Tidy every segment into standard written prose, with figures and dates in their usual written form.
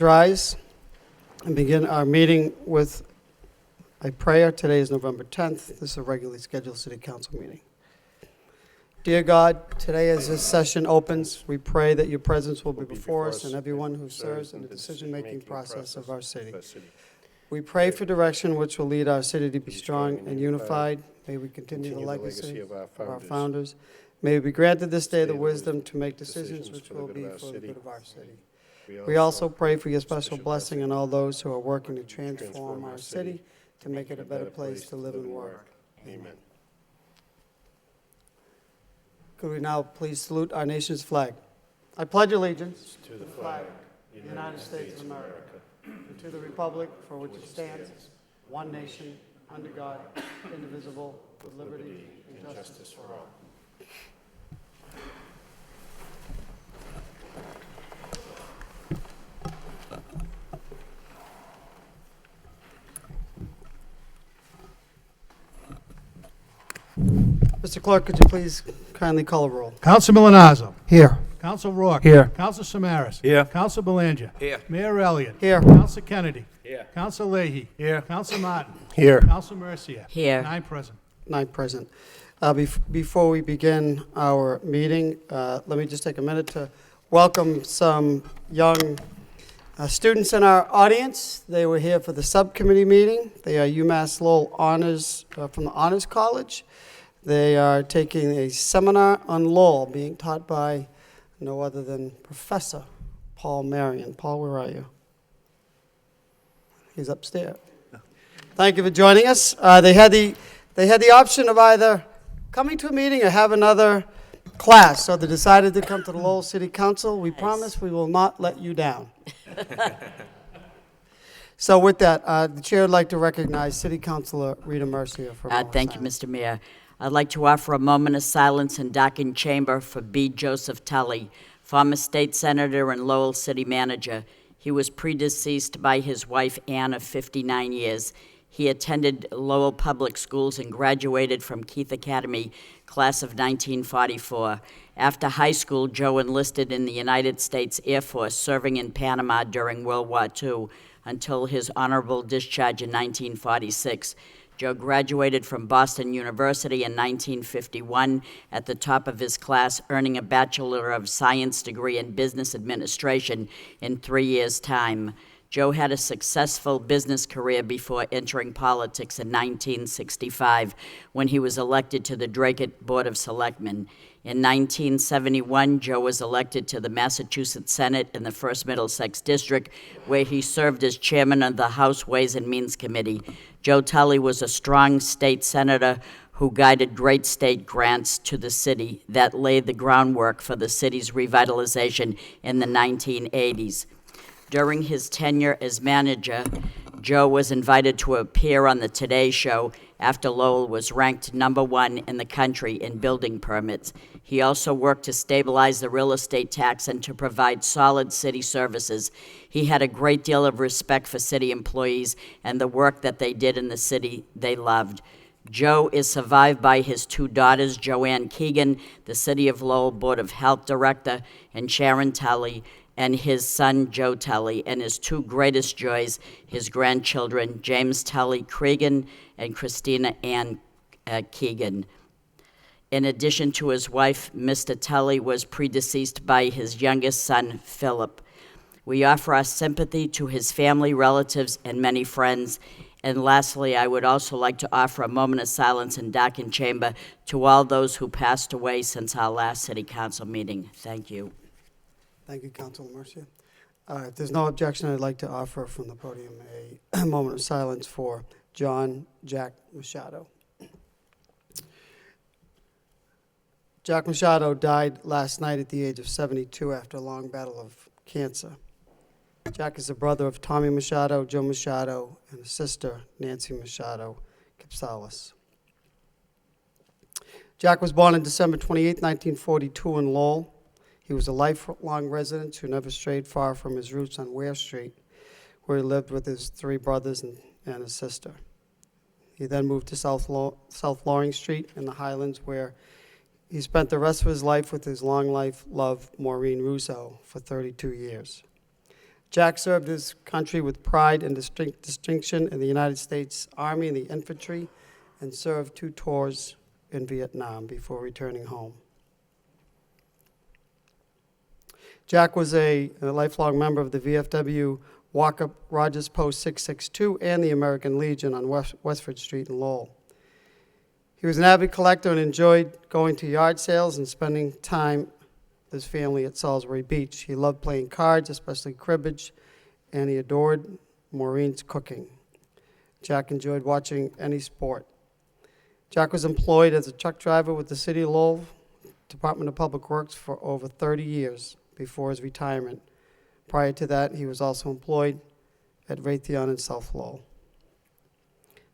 Rise and begin our meeting with a prayer. Today is November 10th. This is a regularly scheduled City Council meeting. Dear God, today as this session opens, we pray that your presence will be before us and everyone who serves in the decision-making process of our city. We pray for direction which will lead our city to be strong and unified. May we continue the legacy of our founders. May we be granted this day the wisdom to make decisions which will be for the good of our city. We also pray for your special blessing on all those who are working to transform our city to make it a better place to live and work. Amen. Could we now please salute our nation's flag? I pledge allegiance to the flag of the United States of America and to the republic for which it stands, one nation, under God, indivisible, with liberty and justice for all. Mr. Clerk, could you please kindly call a roll? Counsel Milanazzo. Here. Counsel Rourke. Here. Counsel Samaras. Here. Counsel Belanger. Here. Mayor Elliott. Here. Counsel Kennedy. Here. Counsel Leahy. Here. Counsel Martin. Here. Counsel Mercia. Here. 9 present. 9 present. Before we begin our meeting, let me just take a minute to welcome some young students in our audience. They were here for the subcommittee meeting. They are UMass Lowell Honors from the Honors College. They are taking a seminar on Lowell being taught by no other than Professor Paul Marion. Paul, where are you? He's upstairs. Thank you for joining us. They had the option of either coming to a meeting or have another class, so they decided to come to the Lowell City Council. We promise we will not let you down. So with that, the chair would like to recognize City Councilor Rita Mercia for a moment of Thank you, silence. Mr. Mayor. I'd like to offer a moment of silence in Docking Chamber for B. Joseph Tully, former state senator and Lowell city manager. He was predeceased by his wife, Ann, of 59 years. He attended Lowell Public Schools and graduated from Keith Academy, class of 1944. After high school, Joe enlisted in the United States Air Force, serving in Panama during World War II until his honorable discharge in 1946. Joe graduated from Boston University in 1951 at the top of his class, earning a Bachelor of Science degree in Business Administration in 3 years' time. Joe had a successful business career before entering politics in 1965 when he was elected to the Dracut Board of Selectmen. In 1971, Joe was elected to the Massachusetts Senate in the 1st Middlesex District, where he served as chairman of the House Ways and Means Committee. Joe Tully was a strong state senator who guided great state grants to the city that laid the groundwork for the city's revitalization in the 1980s. During his tenure as manager, Joe was invited to appear on the Today Show after Lowell was ranked #1 in the country in building permits. He also worked to stabilize the real estate tax and to provide solid city services. He had a great deal of respect for city employees and the work that they did in the city they loved. Joe is survived by his 2 daughters, Joanne Keegan, the City of Lowell Board of Health Director, and Sharon Tully, and his son, Joe Tully, and his 2 greatest joys, his grandchildren, James Tully Cregan and Christina Ann Keegan. In addition to his wife, Mr. Tully was predeceased by his youngest son, Philip. We offer our sympathy to his family, relatives, and many friends. And lastly, I would also like to offer a moment of silence in Docking Chamber to all those who passed away since our last City Council meeting. Thank you. Thank you, Councilor Mercia. If there's no objection, I'd like to offer from the podium a moment of silence for John Jack Machado. Jack Machado died last night at the age of 72 after a long battle of cancer. Jack is the brother of Tommy Machado, Joe Machado, and his sister, Nancy Machado Capsalis. Jack was born on December 28, 1942 in Lowell. He was a lifelong resident who never strayed far from his roots on Ware Street, where he lived with his 3 brothers and his sister. He then moved to South Loring Street in the Highlands, where he spent the rest of his life with his long-life love, Maureen Russo, for 32 years. Jack served his country with pride and distinction in the United States Army and the infantry, and served 2 tours in Vietnam before returning home. Jack was a lifelong member of the VFW Walkup Rogers Post 662 and the American Legion on Westford Street in Lowell. He was an avid collector and enjoyed going to yard sales and spending time with his family at Salisbury Beach. He loved playing cards, especially cribbage, and he adored Maureen's cooking. Jack enjoyed watching any sport. Jack was employed as a truck driver with the City of Lowell Department of Public Works for over 30 years before his retirement. Prior to that, he was also employed at Raytheon in South Lowell.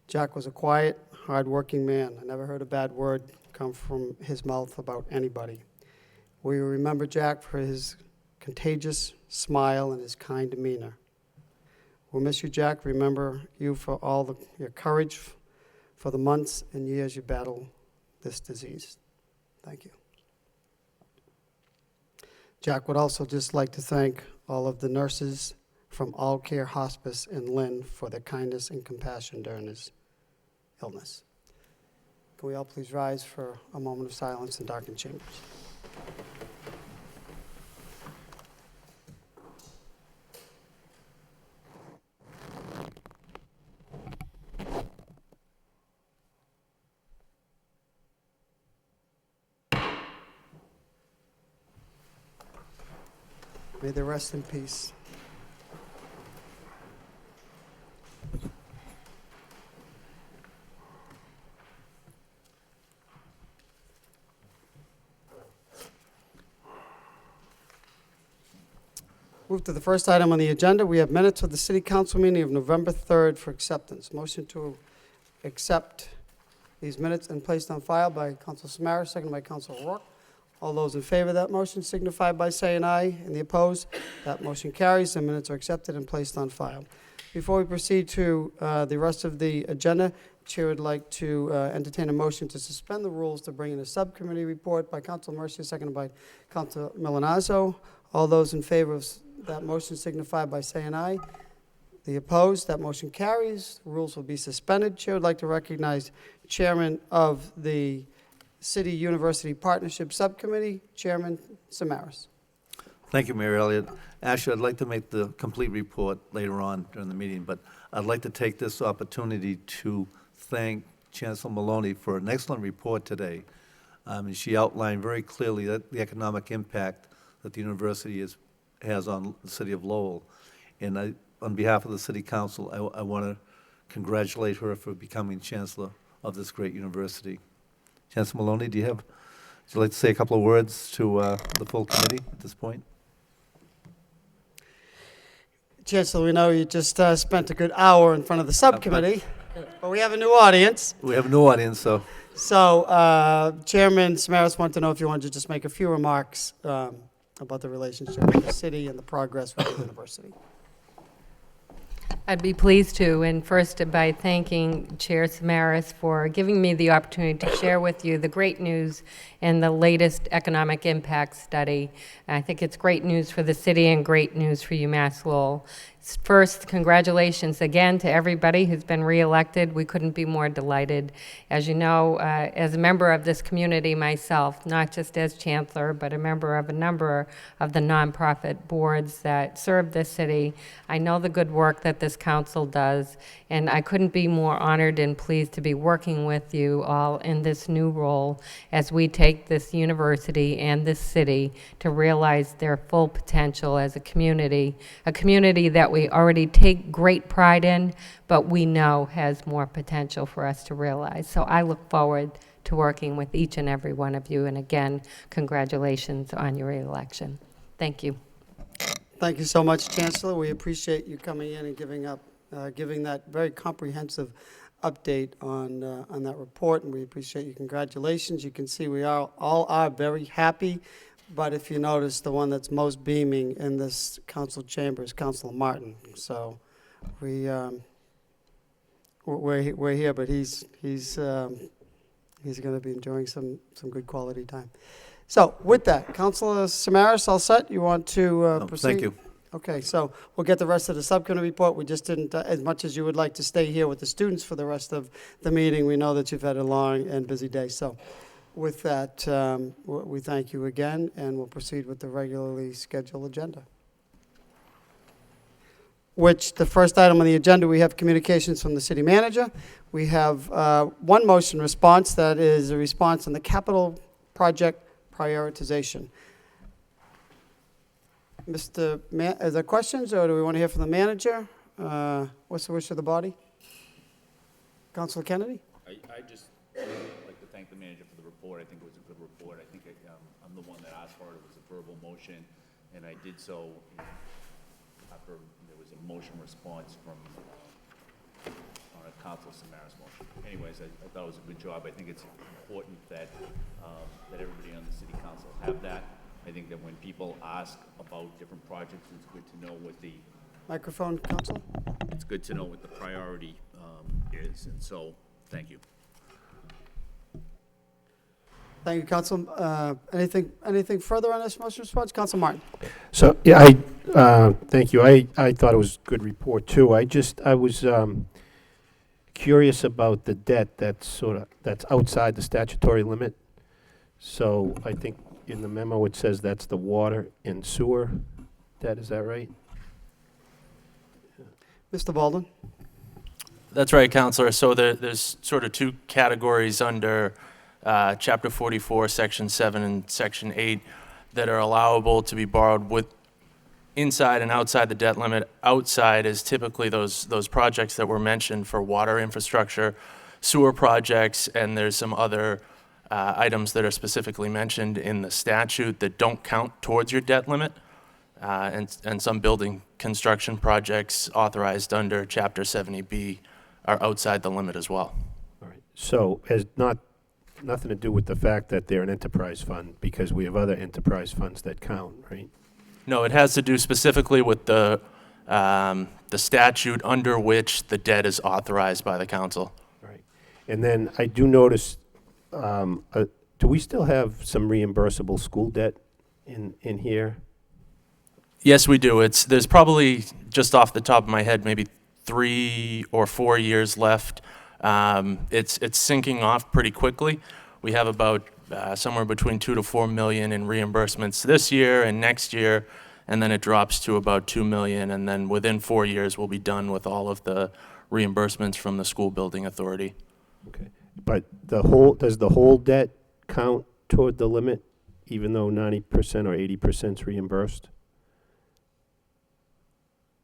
Jack was a quiet, hard-working man. I never heard a bad word come from his mouth about anybody. We remember Jack for his contagious smile and his kind demeanor. We'll miss you, Jack. Remember you for all your courage for the months and years you battled this disease. Thank you. Jack would also just like to thank all of the nurses from All Care Hospice in Lynn for their kindness and compassion during his illness. Can we all please rise for a moment of silence in darkened chambers? May they rest in peace. Move to the first item on the agenda. We have minutes of the City Council meeting of November 3rd for acceptance. Motion to accept these minutes and placed on file by Council Samaras, seconded by Council Rourke. All those in favor of that motion signify by saying aye, and the opposed, that motion carries. The minutes are accepted and placed on file. Before we proceed to the rest of the agenda, Chair would like to entertain a motion to suspend the rules to bring in a subcommittee report by Council Mercia, seconded by Council Milanazzo. All those in favor of that motion signify by saying aye. The opposed, that motion carries. The rules will be suspended. Chair would like to recognize Chairman of the City University Partnership Subcommittee, Chairman Samaras. Thank you, Mayor Elliott. Actually, I'd like to make the complete report later on during the meeting, but I'd like to take this opportunity to thank Chancellor Maloney for an excellent report today. And she outlined very clearly that the economic impact that the university has on the city of Lowell. And on behalf of the City Council, I want to congratulate her for becoming Chancellor of this great university. Chancellor Maloney, would you like to say a couple of words to the full committee at this point? Chancellor, we know you just spent a good hour in front of the subcommittee, but we have a new audience. We have a new audience, so. So Chairman Samaras wanted to know if you wanted to just make a few remarks about the relationship with the city and the progress with the university. I'd be pleased to, and first by thanking Chair Samaras for giving me the opportunity to share with you the great news in the latest economic impact study. I think it's great news for the city and great news for UMass Lowell. First, congratulations again to everybody who's been reelected. We couldn't be more delighted. As you know, as a member of this community myself, not just as chancellor, but a member of a number of the nonprofit boards that serve this city, I know the good work that this council does, and I couldn't be more honored and pleased to be working with you all in this new role as we take this university and this city to realize their full potential as a community that we already take great pride in, but we know has more potential for us to realize. So I look forward to working with each and every one of you, and again, congratulations on your election. Thank you. Thank you so much, Chancellor. We appreciate you coming in and giving that very comprehensive update on that report, and we appreciate you. Congratulations. You can see we all are very happy. But if you notice, the one that's most beaming in this council chamber is Councilor Martin. So we're here, but he's going to be enjoying some good quality time. So with that, Councilor Samaras, all set? You want to proceed? Thank you. Okay, so we'll get the rest of the subcommittee report. We just didn't, as much as you would like to stay here with the students for the rest of the meeting, we know that you've had a long and busy day. So with that, we thank you again, and we'll proceed with the regularly scheduled agenda. Which, the first item on the agenda, we have communications from the city manager. We have one motion response, that is a response on the capital project prioritization. Are there questions, or do we want to hear from the manager? What's the wish of the body? Councilor Kennedy? I just like to thank the manager for the report. I think it was a good report. I think I'm the one that asked for it. It was a verbal motion, and I did so after there was a motion response from Councilor Samara's motion. Anyways, I thought it was a good job. I think it's important that that everybody on the city council have that. I think that when people ask about different projects, it's good to know what the Microphone, Council? it's good to know what the priority is, and so thank you. Thank you, Council. Anything further on this motion response? Council Martin? So, yeah, thank you. I thought it was a good report, too. I was curious about the debt that's outside the statutory limit. So I think in the memo it says that's the water and sewer debt, is that right? Mr. Baldwin? That's right, Counselor. So there's sort of two categories under Chapter 44, Section 7 and Section 8 that are allowable to be borrowed with inside and outside the debt limit. Outside is typically those projects that were mentioned for water infrastructure, sewer projects, and there's some other items that are specifically mentioned in the statute that don't count towards your debt limit, and some building construction projects authorized under Chapter 70B are outside the limit as well. All right. So has nothing to do with the fact that they're an enterprise fund, because we have other enterprise funds that count, right? No, it has to do specifically with the statute under which the debt is authorized by the council. All right. And then I do notice, do we still have some reimbursable school debt in here? Yes, we do. There's probably, just off the top of my head, maybe 3 or 4 years left. It's sinking off pretty quickly. We have about somewhere between 2 to 4 million in reimbursements this year and next year, and then it drops to about 2 million, and then within 4 years we'll be done with all of the reimbursements from the school building authority. Okay. But does the whole debt count toward the limit, even though 90% or 80% is reimbursed?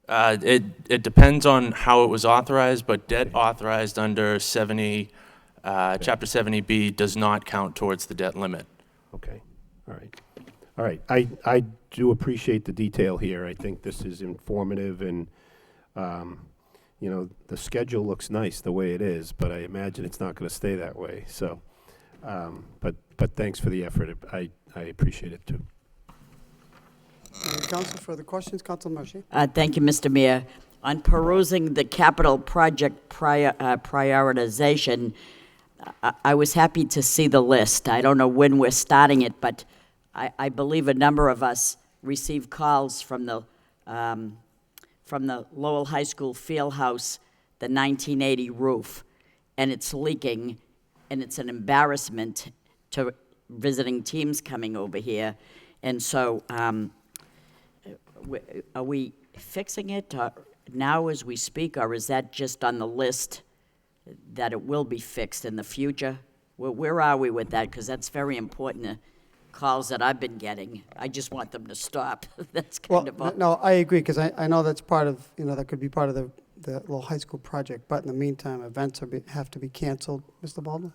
It depends on how it was authorized, but debt authorized under Chapter 70B does not count towards the debt limit. Okay, all right. All right, I do appreciate the detail here. I think this is informative, and, the schedule looks nice the way it is, but I imagine it's not going to stay that way. So, but thanks for the effort. I appreciate it, too. Council, further questions? Council Murphy? Thank you, Mr. Mayor. On perusing the capital project prioritization, I was happy to see the list. I don't know when we're starting it, but I believe a number of us received calls from the Lowell High School field house, the 1980 roof, and it's leaking, and it's an embarrassment to visiting teams coming over here. And so, are we fixing it now as we speak, or is that just on the list that it will be fixed in the future? Where are we with that? Because that's very important. Calls that I've been getting, I just want them to stop. That's kind of all. No, I agree, because I know that's part of, that could be part of the Lowell High School project, but in the meantime, events have to be canceled. Mr. Baldwin?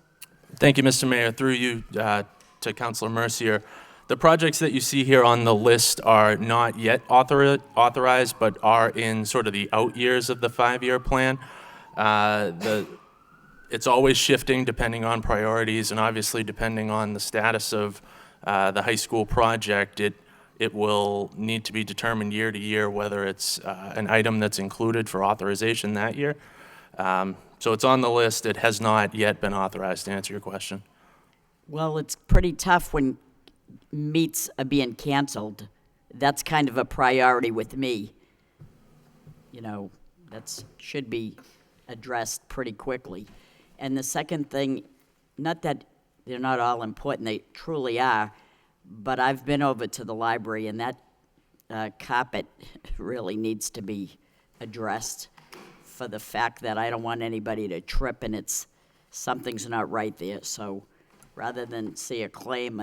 Thank you, Mr. Mayor. Through you to Councilor Mercier. The projects that you see here on the list are not yet authorized, but are in sort of the out years of the 5-year plan. It's always shifting depending on priorities, and obviously depending on the status of the high school project. It will need to be determined year to year whether it's an item that's included for authorization that year. So it's on the list. It has not yet been authorized, to answer your question. Well, it's pretty tough when meets are being canceled. that's kind of a priority with me. You know, that's, should be addressed pretty quickly. And the second thing, not that they're not all important, they truly are, but I've been over to the library, and that carpet really needs to be addressed for the fact that I don't want anybody to trip and something's not right there. So rather than see a claim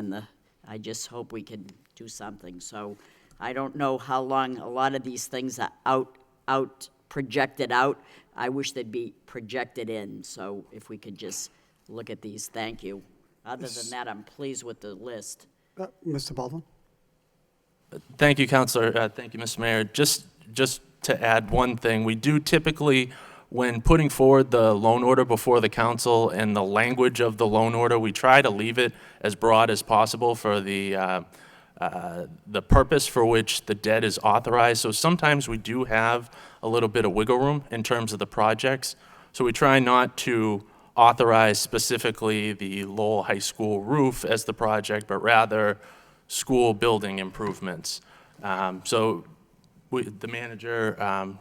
I just hope we can do something. So I don't know how long a lot of these things are projected out. I wish they'd be projected in. So if we could just look at these, thank you. Other than that, I'm pleased with the list. Mr. Baldwin? Thank you, Counselor. Thank you, Mr. Mayor. Just to add one thing, we do typically, when putting forward the loan order before the council and the language of the loan order, we try to leave it as broad as possible for the purpose for which the debt is authorized. So sometimes we do have a little bit of wiggle room in terms of the projects. So we try not to authorize specifically the Lowell High School roof as the project, but rather school building improvements. So the manager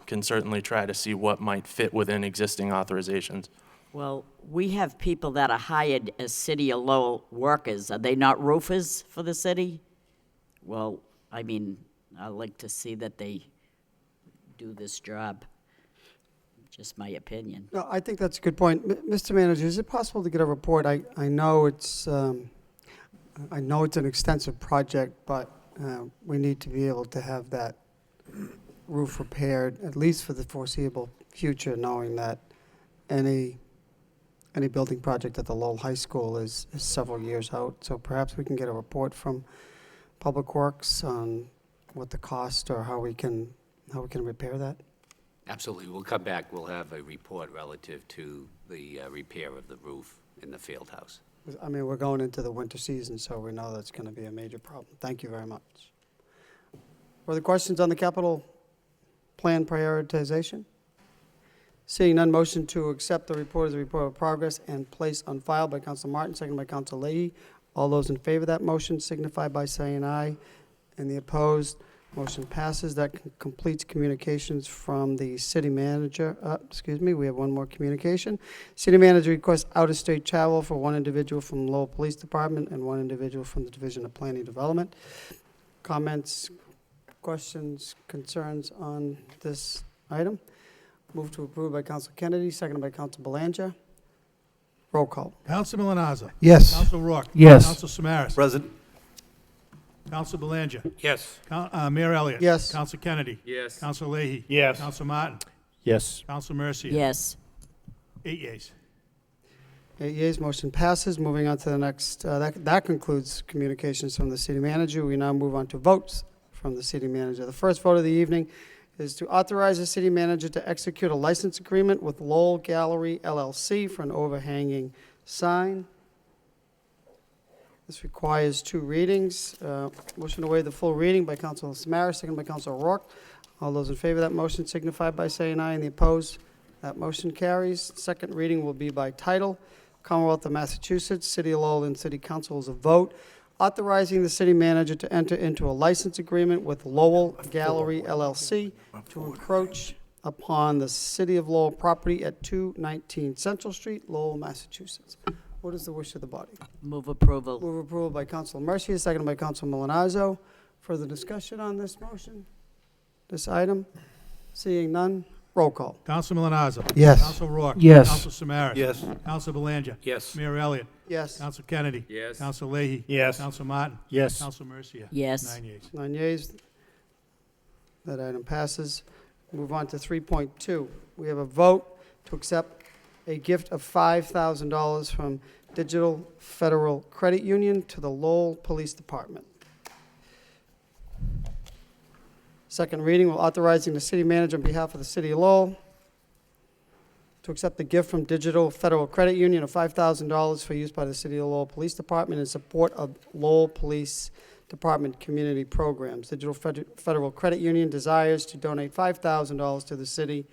can certainly try to see what might fit within existing authorizations. Well, we have people that are hired as City of Lowell workers. Are they not roofers for the city? Well, I mean, I like to see that they do this job. Just my opinion. No, I think that's a good point. Mr. Manager, is it possible to get a report? I know it's an extensive project, but we need to be able to have that roof repaired, at least for the foreseeable future, knowing that any building project at the Lowell High School is several years out. So perhaps we can get a report from Public Works on what the cost or how we can repair that. Absolutely. We'll come back. We'll have a report relative to the repair of the roof in the field house. I mean, we're going into the winter season, so we know that's going to be a major problem. Thank you very much. Further questions on the capital plan prioritization? Seeing none, motion to accept the report as a report of progress and place on file by Council Martin, second by Council Leahy. All those in favor of that motion signify by saying aye. And the opposed, motion passes. That completes communications from the city manager. We have one more communication. City manager requests out-of-state travel for one individual from Lowell Police Department and one individual from the Division of Planning Development. Comments, questions, concerns on this item? Move to approve by Council Kennedy, seconded by Council Belanger. Roll call. Counsel Milonazo. Yes. Counsel Rourke. Yes. Counsel Samaras. Present. Counsel Belanger. Yes. Mayor Elliott. Yes. Counsel Kennedy. Yes. Counsel Leahy. Yes. Counsel Martin. Yes. Counsel Mercia. Yes. 8 yeas. 8 yeas, motion passes. Moving on to the next, that concludes communications from the city manager. We now move on to votes from the city manager. The first vote of the evening is to authorize the city manager to execute a license agreement with Lowell Gallery LLC for an overhanging sign. This requires 2 readings. Motion to waive the full reading by Council Samaras, second by Council Rourke. All those in favor of that motion signify by saying aye, and the opposed, that motion carries. Second reading will be by title. Commonwealth of Massachusetts, City of Lowell and City Council is a vote authorizing the city manager to enter into a license agreement with Lowell Gallery LLC to encroach upon the City of Lowell property at 219 Central Street, Lowell, Massachusetts. What is the wish of the body? Move approval. Move approval by Council Mercia, seconded by Council Milonazo. Further discussion on this motion, this item? Seeing none, roll call. Counsel Milonazo. Yes. Counsel Rourke. Yes. Counsel Samaras. Yes. Counsel Belanger. Yes. Mayor Elliott. Yes. Counsel Kennedy. Yes. Counsel Leahy. Yes. Counsel Martin. Yes. Counsel Mercia. Yes. 9 yeas. 9 yeas. That item passes. Move on to 3.2. We have a vote to accept a gift of $5,000 from Digital Federal Credit Union to the Lowell Police Department. Second reading, will authorizing the city manager on behalf of the city of Lowell to accept the gift from Digital Federal Credit Union of $5,000 for use by the City of Lowell Police Department in support of Lowell Police Department community programs. Digital Federal Credit Union desires to donate $5,000 to the city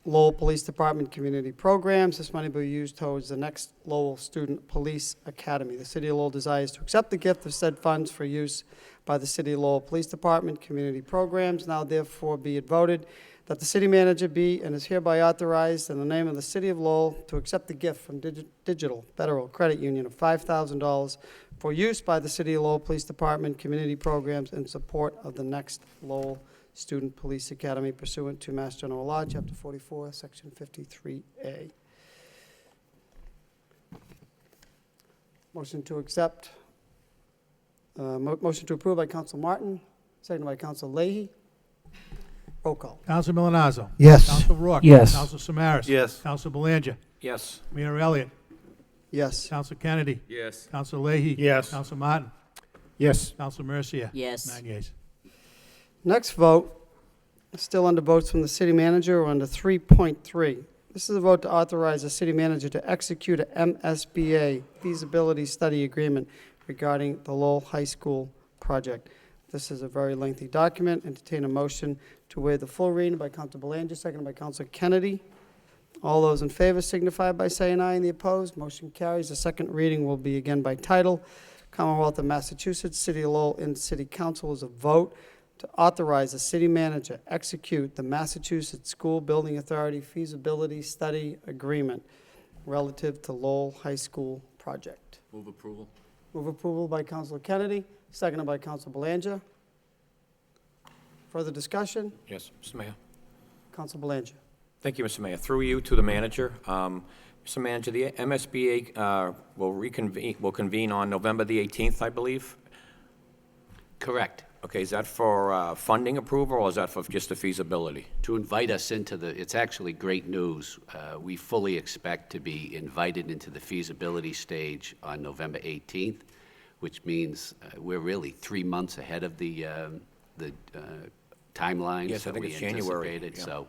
Lowell Police Department community programs. This money will be used towards the next Lowell Student Police Academy. The City of Lowell desires to accept the gift of said funds for use by the City of Lowell Police Department community programs. Now therefore be it voted that the city manager be and is hereby authorized in the name of the City of Lowell to accept the gift from Digital Federal Credit Union of $5,000 for use by the City of Lowell Police Department community programs in support of the next Lowell Student Police Academy pursuant to Mass General Law, Chapter 44, Section 53A. Motion to accept. Motion to approve by Counsel Martin, seconded by Counsel Leahy. Roll call. Counsel Milonazo. Yes. Counsel Rourke. Yes. Counsel Samaras. Yes. Counsel Belanger. Yes. Mayor Elliott. Yes. Counsel Kennedy. Yes. Counsel Leahy. Yes. Counsel Martin. Yes. Counsel Mercia. Yes. 9 yeas. Next vote, still under votes from the city manager, or under 3.3. This is a vote to authorize the city manager to execute a MSBA feasibility study agreement regarding the Lowell High School project. This is a very lengthy document. Entertain a motion to waive the full reading by Counsel Belanger, seconded by Counsel Kennedy. All those in favor signify by saying aye, and the opposed, motion carries. The second reading will be again by title. Commonwealth of Massachusetts, City of Lowell, and City Council is a vote to authorize the city manager execute the Massachusetts School Building Authority feasibility study agreement relative to Lowell High School project. Move approval. Move approval by Counsel Kennedy, seconded by Counsel Belanger. Further discussion? Yes, Mr. Mayor. Counsel Belanger. Thank you, Mr. Mayor. Through you to the manager. Mr. Manager, the MSBA will convene on November the 18th, I believe. Correct. Okay, is that for funding approval, or is that for just the feasibility? To invite us into it's actually great news. We fully expect to be invited into the feasibility stage on November 18th, which means we're really 3 months ahead of the timeline Yes, I that think we it's January, anticipated. yeah. So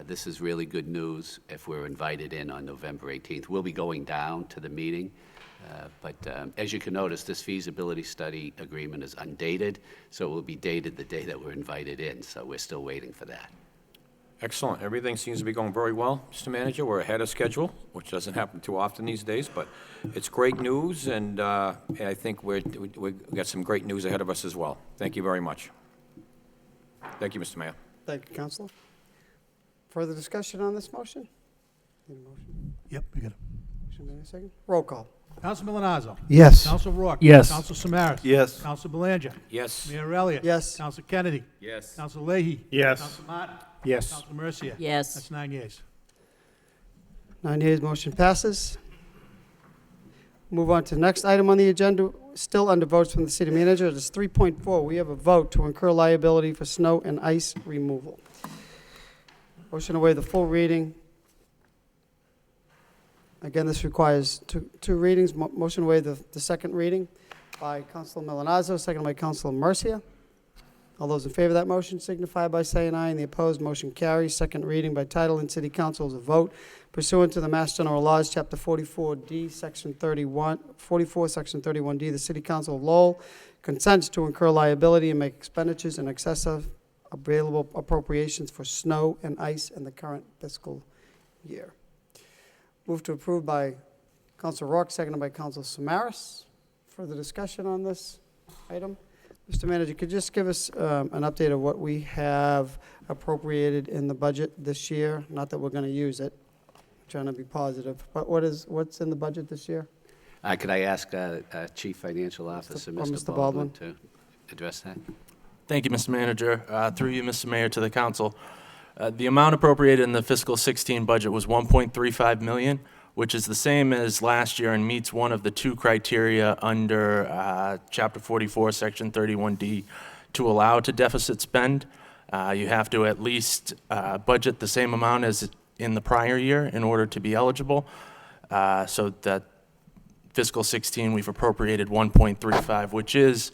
this is really good news if we're invited in on November 18th. We'll be going down to the meeting. But as you can notice, this feasibility study agreement is undated, so it will be dated the day that we're invited in, so we're still waiting for that. Excellent. Everything seems to be going very well, Mr. Manager. We're ahead of schedule, which doesn't happen too often these days, but it's great news, and I think we got some great news ahead of us as well. Thank you very much. Thank you, Mr. Mayor. Thank you, Counselor. Further discussion on this motion? Need a motion? Yep, we got it. Motion made in a second. Roll call. Counsel Milonazo. Yes. Counsel Rourke. Yes. Counsel Samaras. Yes. Counsel Belanger. Yes. Mayor Elliott. Yes. Counsel Kennedy. Yes. Counsel Leahy. Yes. Counsel Martin. Yes. Counsel Mercia. Yes. That's 9 yeas. 9 yeas, motion passes. Move on to the next item on the agenda, still under votes from the city manager. It is 3.4. We have a vote to incur liability for snow and ice removal. Motion to waive the full reading. Again, this requires two readings. Motion to waive the second reading by Councilor Milonazo, seconded by Councilor Mercia. All those in favor of that motion signify by saying aye, and the opposed, motion carries. Second reading by title in City Council is a vote pursuant to the Mass General Laws, Chapter 44D, Section 44, Section 31D. The City Council of Lowell consents to incur liability and make expenditures in excess of available appropriations for snow and ice in the current fiscal year. Move to approve by Council Rourke, seconded by Council Samaras. Further discussion on this item? Mr. Manager, could you just give us an update of what we have appropriated in the budget this year? Not that we're going to use it, I'm trying to be positive, but what's in the budget this year? Could I ask Chief Financial Officer, Mr. Mr. Baldwin. Baldwin, to address that? Thank you, Mr. Manager. Through you, Mr. Mayor, to the council. The amount appropriated in the fiscal 16 budget was $1.35 million, which is the same as last year and meets one of the two criteria under Chapter 44, Section 31D to allow to deficit spend. You have to at least budget the same amount as in the prior year in order to be eligible. So that fiscal 16, we've appropriated 1.35, which is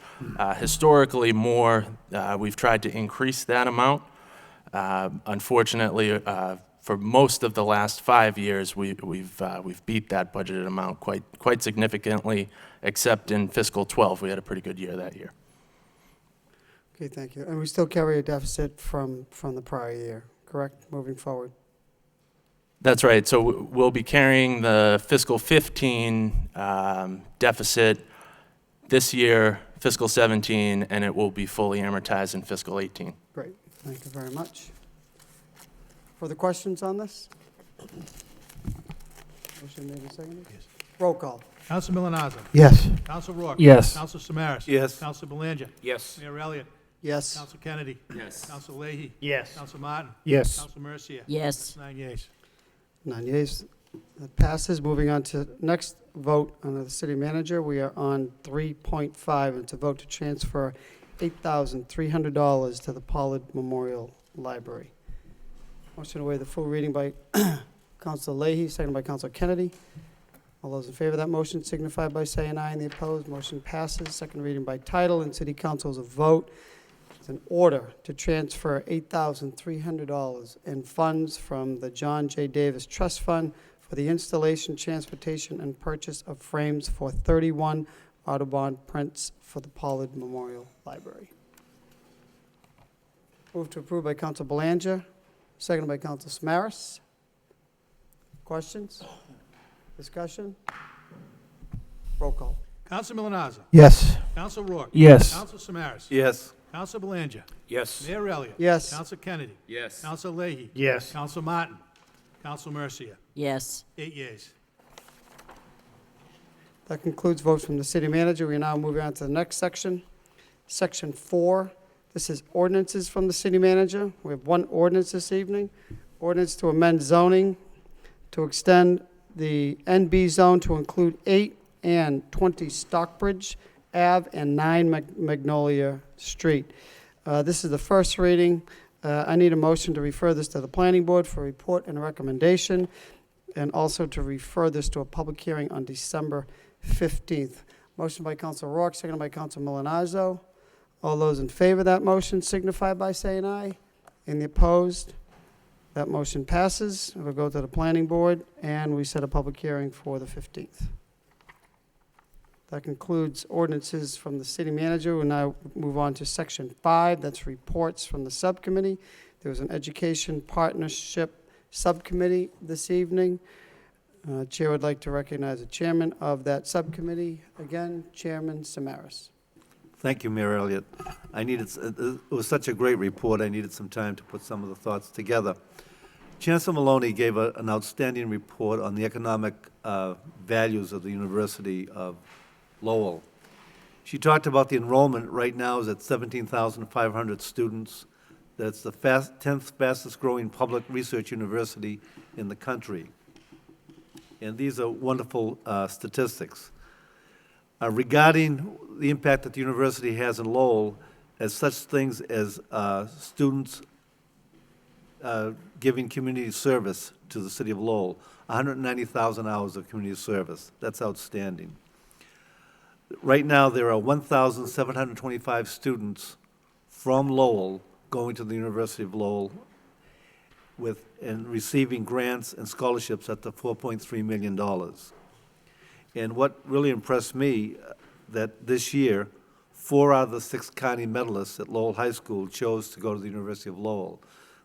historically more. We've tried to increase that amount. Unfortunately, for most of the last 5 years, we've beat that budgeted amount quite significantly, except in fiscal 12. We had a pretty good year that year. Okay, thank you. And we still carry a deficit from the prior year, correct, moving forward? That's right. So we'll be carrying the fiscal 15 deficit this year, fiscal 17, and it will be fully amortized in fiscal 18. Great, thank you very much. Further questions on this? Motion made and seconded? Yes. Roll call. Counsel Milonazo. Yes. Counsel Rourke. Yes. Counsel Samaras. Yes. Counsel Belanger. Yes. Mayor Elliott. Yes. Counsel Kennedy. Yes. Counsel Leahy. Yes. Counsel Martin. Yes. Counsel Mercia. Yes. 9 yeas. 9 yeas. That passes. Moving on to next vote on the city manager. We are on 3.5, and it's a vote to transfer $8,300 to the Pollard Memorial Library. Motion to waive the full reading by Counsel Leahy, seconded by Counsel Kennedy. All those in favor of that motion signify by saying aye, and the opposed, motion passes. Second reading by title, and city council is a vote. It's an order to transfer $8,300 in funds from the John J. Davis Trust Fund for the installation, transportation, and purchase of frames for 31 Audubon prints for the Pollard Memorial Library. Move to approve by Counsel Belanger, seconded by Counsel Samaras. Questions? Discussion? Roll call. Counsel Milonazo. Yes. Counsel Rourke. Yes. Counsel Samaras. Yes. Counsel Belanger. Yes. Mayor Elliott. Yes. Counsel Kennedy. Yes. Counsel Leahy. Yes. Counsel Martin. Counsel Mercia. Yes. 8 yeas. That concludes votes from the city manager. We are now moving on to the next section. Section 4, this is ordinances from the city manager. We have one ordinance this evening. Ordinance to amend zoning to extend the NB zone to include 8 and 20 Stockbridge Ave and 9 Magnolia Street. This is the first reading. I need a motion to refer this to the planning board for report and recommendation, and also to refer this to a public hearing on December 15th. Motion by Counsel Rourke, seconded by Counsel Milonazo. All those in favor of that motion signify by saying aye. Any opposed? That motion passes. It will go to the planning board, and we set a public hearing for the 15th. That concludes ordinances from the city manager. We'll now move on to section 5. That's reports from the subcommittee. There was an education partnership subcommittee this evening. Chair would like to recognize the chairman of that subcommittee. Again, Chairman Samaras. Thank you, Mayor Elliott. It was such a great report, I needed some time to put some of the thoughts together. Chancellor Maloney gave an outstanding report on the economic values of the University of Lowell. She talked about the enrollment right now is at 17,500 students. That's the 10th fastest growing public research university in the country. And these are wonderful statistics. Regarding the impact that the university has in Lowell, as such things as students giving community service to the city of Lowell, 190,000 hours of community service. That's outstanding. Right now, there are 1,725 students from Lowell going to the University of Lowell and receiving grants and scholarships at the $4.3 million. And what really impressed me, that this year, 4 out of the 6 county medalists at Lowell High School chose to go to the University of Lowell.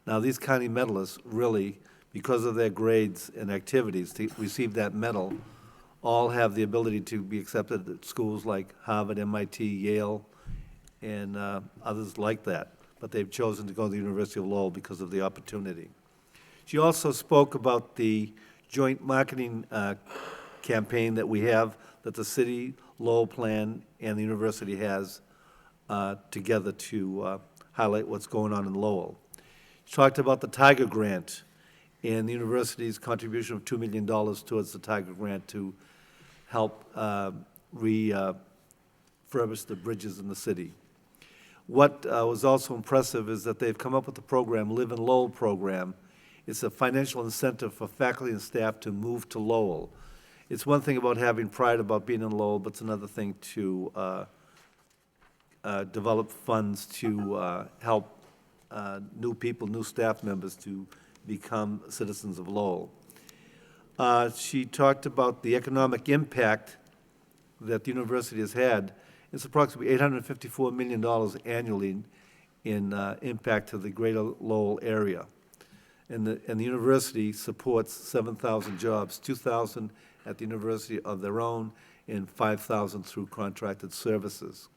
Now, these county medalists really, because of their grades and activities to receive that medal, all have the ability to be accepted at schools like Harvard, MIT, Yale, and others like that. But they've chosen to go to the University of Lowell because of the opportunity. She also spoke about the joint marketing campaign that we have, that the city, Lowell Plan, and the university has together to highlight what's going on in Lowell. She talked about the Tiger Grant and the university's contribution of $2 million towards the Tiger Grant to help refurbish the bridges in the city. What was also impressive is that they've come up with the program, Live in Lowell program. It's a financial incentive for faculty and staff to move to Lowell. It's one thing about having pride about being in Lowell, but it's another thing to develop funds to help new people, new staff members to become citizens of Lowell. She talked about the economic impact that the university has had. It's approximately $854 million annually in impact to the greater Lowell area. and the university supports 7,000 jobs, 2,000 at the university of their own, and 5,000 through contracted services.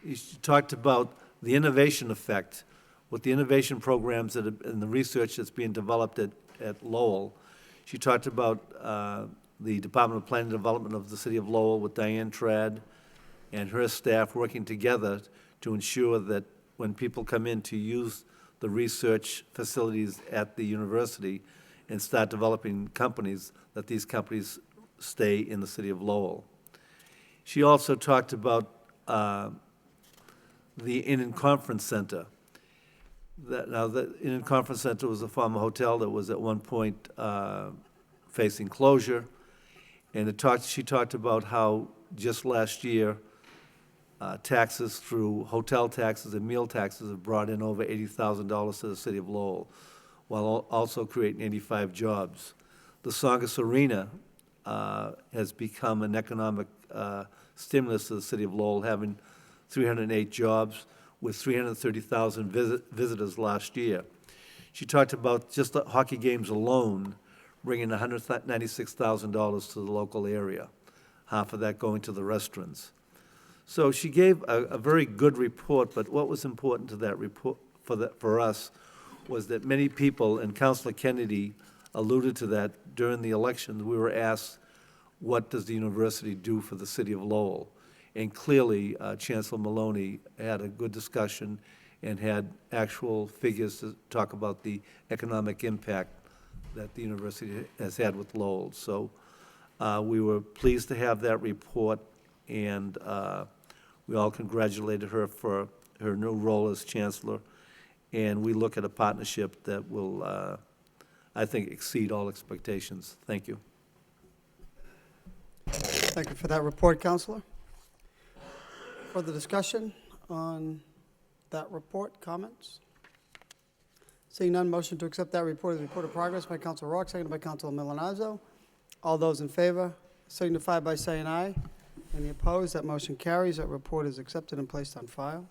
She talked about the innovation effect, with the innovation programs and the research that's being developed at Lowell. She talked about the Department of Planning and Development of the City of Lowell with Diane Trad and her staff working together to ensure that when people come in to use the research facilities at the university and start developing companies, that these companies stay in the City of Lowell. She also talked about the Inn and Conference Center. Now, the Inn and Conference Center was a former hotel that was at one point facing closure, and she talked about how just last year, taxes through hotel taxes and meal taxes have brought in over $80,000 to the City of Lowell, while also creating 85 jobs. The Songus Arena has become an economic stimulus to the City of Lowell, having 308 jobs with 330,000 visitors last year. She talked about just the hockey games alone, bringing $196,000 to the local area, half of that going to the restaurants. So she gave a very good report, but what was important to that report for us was that many people, and Councilor Kennedy alluded to that during the election, we were asked, what does the university do for the City of Lowell? And clearly, Chancellor Maloney had a good discussion and had actual figures to talk about the economic impact that the university has had with Lowell. So we were pleased to have that report, and we all congratulated her for her new role as chancellor. And we look at a partnership that will, I think, exceed all expectations. Thank you. Thank you for that report, Counselor. Further discussion on that report, comments? Seeing none, motion to accept that report as a report of progress by Councilor Rourke, seconded by Councilor Milonazo. All those in favor signify by saying aye. Any opposed? That motion carries. That report is accepted and placed on file.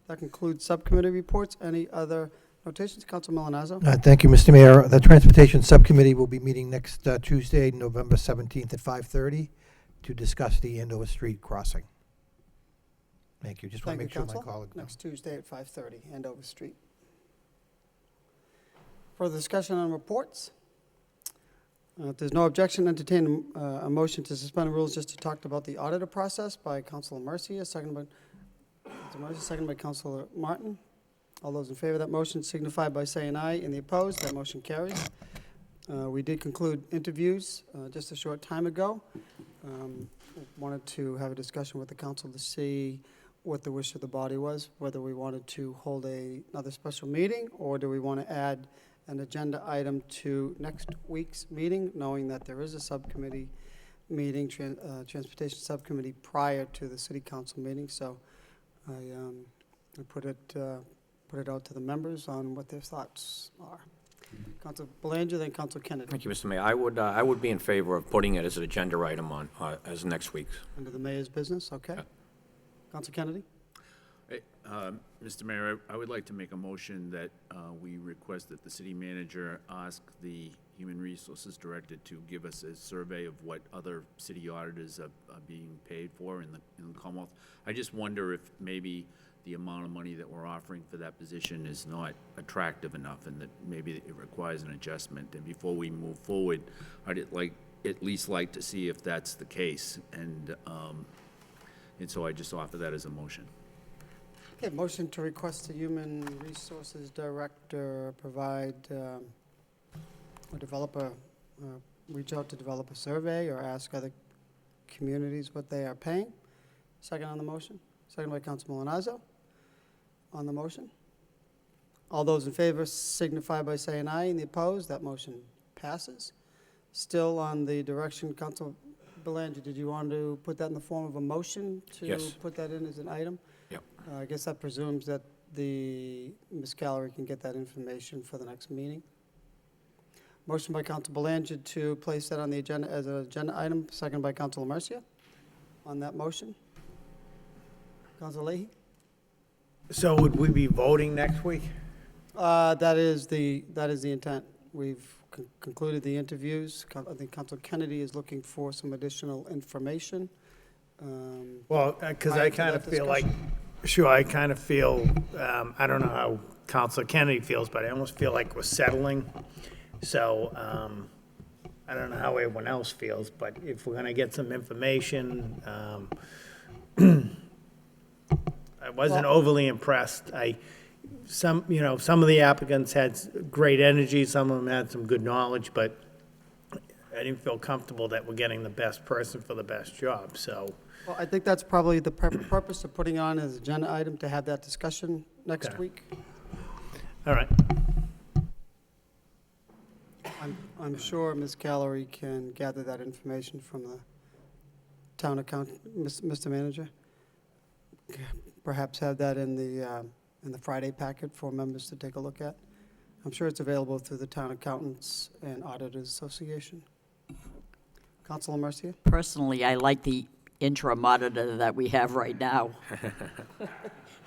That concludes subcommittee reports. Any other notations? Councilor Milonazo. Thank you, Mr. Mayor. The Transportation Subcommittee will be meeting next Tuesday, November 17th at 5:30 to discuss the Andover Street crossing. Thank you. Just want Thank to you, make sure my Counselor. colleague knows. Next Tuesday at 5:30, Andover Street. Further discussion on reports? If there's no objection, entertain a motion to suspend rules just to talk about the auditor process by Councilor Mercia, seconded by Councilor Martin. All those in favor of that motion signify by saying aye. Any opposed? That motion carries. We did conclude interviews just a short time ago. Wanted to have a discussion with the council to see what the wish of the body was, whether we wanted to hold another special meeting, or do we want to add an agenda item to next week's meeting, knowing that there is a subcommittee meeting, transportation subcommittee, prior to the city council meeting. So I put it out to the members on what their thoughts are. Councilor Belanger, then Councilor Kennedy. Thank you, Mr. Mayor. I would be in favor of putting it as an agenda item on, as next week's. Under the mayor's business, okay. Councilor Kennedy? Mr. Mayor, I would like to make a motion that we request that the city manager ask the Human Resources Director to give us a survey of what other city auditors are being paid for in the Commonwealth. I just wonder if maybe the amount of money that we're offering for that position is not attractive enough, and that maybe it requires an adjustment. And before we move forward, I'd at least like to see if that's the case. And so I just offer that as a motion. Okay, motion to request the Human Resources Director provide or develop reach out to develop a survey or ask other communities what they are paying. Second on the motion. Second by Councilor Milonazo. On the motion. All those in favor signify by saying aye. Any opposed? That motion passes. Still on the direction, Councilor Belanger, did you want to put that in the form of a motion to Yes. put that in as an item? Yep. I guess that presumes that Ms. Gallery can get that information for the next meeting. Motion by Councilor Belanger to place that on the agenda as an agenda item, second by Councilor Mercia. On that motion. Councilor Leahy? So would we be voting next week? That is the intent. We've concluded the interviews. I think Council Kennedy is looking for some additional information. Well, because prior I to kind that of feel like, discussion. sure, I kind of feel, I don't know how Councilor Kennedy feels, but I almost feel like we're settling. So, I don't know how everyone else feels, but if we're gonna get some information, I wasn't overly impressed. Some of the applicants had great energy, some of them had some good knowledge, but I didn't feel comfortable that we're getting the best person for the best job, so. Well, I think that's probably the purpose of putting on as agenda item to have that discussion next Okay. week. All right. I'm sure Ms. Callery can gather that information from the town accountant, Mr. Manager. Perhaps have that in the Friday packet for members to take a look at. I'm sure it's available through the Town Accountants and Auditors Association. Councilor Mercia? Personally, I like the interim auditor that we have right now.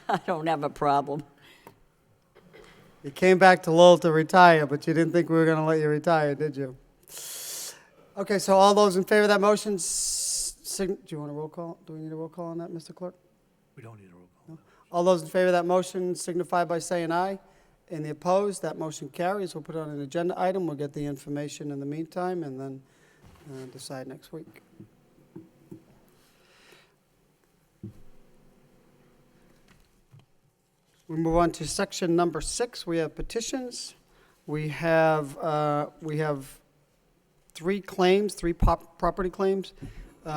I don't have a problem. You came back to Lowell to retire, but you didn't think we were going to let you retire, did you? Okay, so all those in favor of that motion, do you want a roll call? Do we need a roll call on that, Mr. Clerk? We don't need a roll call. All those in favor of that motion signify by saying aye. And the opposed, that motion carries. We'll put it on an agenda item. We'll get the information in the meantime and then decide next week. We move on to section number 6. We have petitions. We have three claims, three property claims.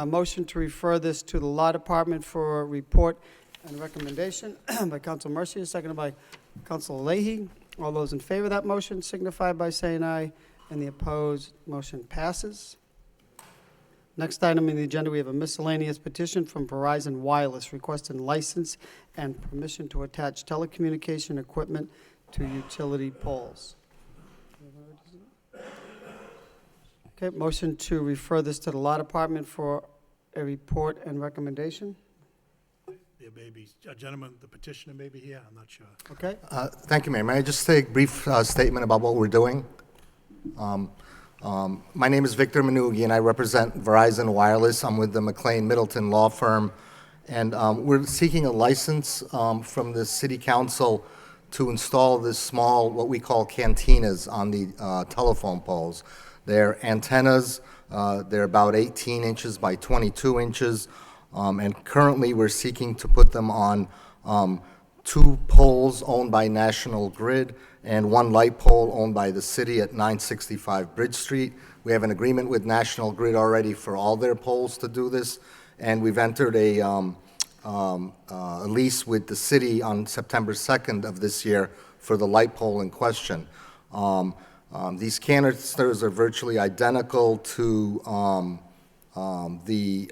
Motion to refer this to the Law Department for a report and recommendation by Council Mercia, seconded by Council Leahy. All those in favor of that motion signify by saying aye, and the opposed, motion passes. Next item on the agenda, we have a miscellaneous petition from Verizon Wireless requesting license and permission to attach telecommunication equipment to utility poles. Okay, motion to refer this to the Law Department for a report and recommendation. There may be, a gentleman, the petitioner may be here, I'm not sure. Okay, Thank you, Mayor. May I just say a brief statement about what we're doing? My name is Victor Manugi, and I represent Verizon Wireless. I'm with the McLean Middleton Law Firm, and we're seeking a license from the City Council to install this small, what we call cantinas on the telephone poles. They're antennas. They're about 18 inches by 22 inches. And currently, we're seeking to put them on 2 poles owned by National Grid and 1 light pole owned by the city at 965 Bridge Street. We have an agreement with National Grid already for all their poles to do this, and we've entered a lease with the city on September 2nd of this year for the light pole in question. These canisters are virtually identical to the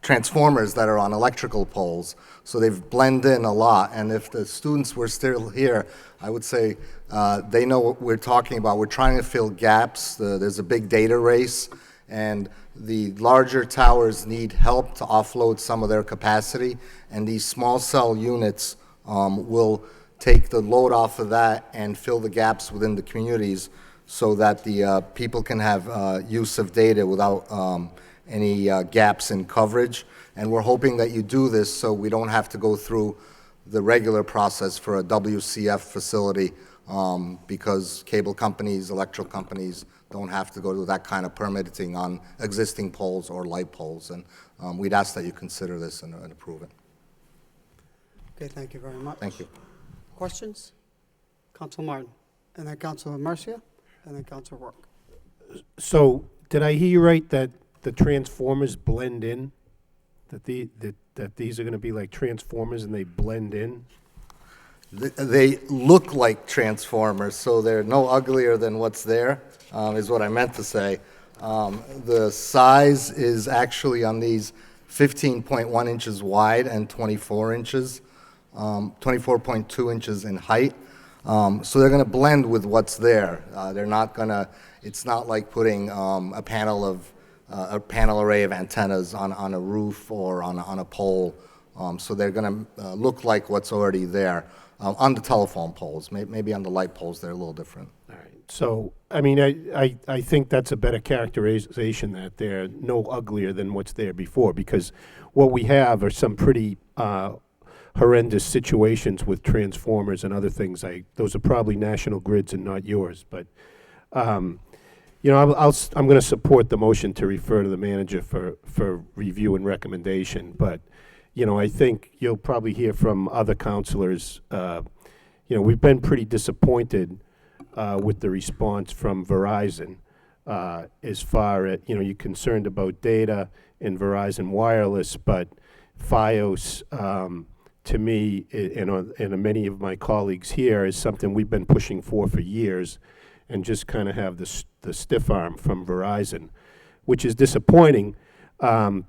transformers that are on electrical poles, so they've blended in a lot. And if the students were still here, I would say they know what we're talking about. We're trying to fill gaps. There's a big data race, and the larger towers need help to offload some of their capacity, and these small cell units will take the load off of that and fill the gaps within the communities so that the people can have use of data without any gaps in coverage. And we're hoping that you do this so we don't have to go through the regular process for a WCF facility because cable companies, electrical companies don't have to go to that kind of permitting on existing poles or light poles. And we'd ask that you consider this and approve it. okay, thank you very much. Thank you. Questions? Council Martin, and then Council Mercia, and then Council Rourke. So, did I hear you right that the transformers blend in? That these are going to be like transformers and they blend in? They look like transformers, so they're no uglier than what's there, is what I meant to say. The size is actually on these 15.1 inches wide and 24 inches, 24.2 inches in height. So they're going to blend with what's there. They're not going to, it's not like putting a panel array of antennas on a roof or on a pole. So they're going to look like what's already there on the telephone poles. Maybe on the light poles, they're a little different. All right. So, I mean, I think that's a better characterization, that they're no uglier than what's there before, because what we have are some pretty horrendous situations with transformers and other things. Those are probably National Grid's and not yours, but, you know, I'm going to support the motion to refer to the manager for review and recommendation, but, you know, I think you'll probably hear from other counselors. You know, we've been pretty disappointed with the response from Verizon as far as, you know, you're concerned about data and Verizon Wireless, but FiOS, to me, and many of my colleagues here, is something we've been pushing for years, and just kind of have the stiff arm from Verizon, which is disappointing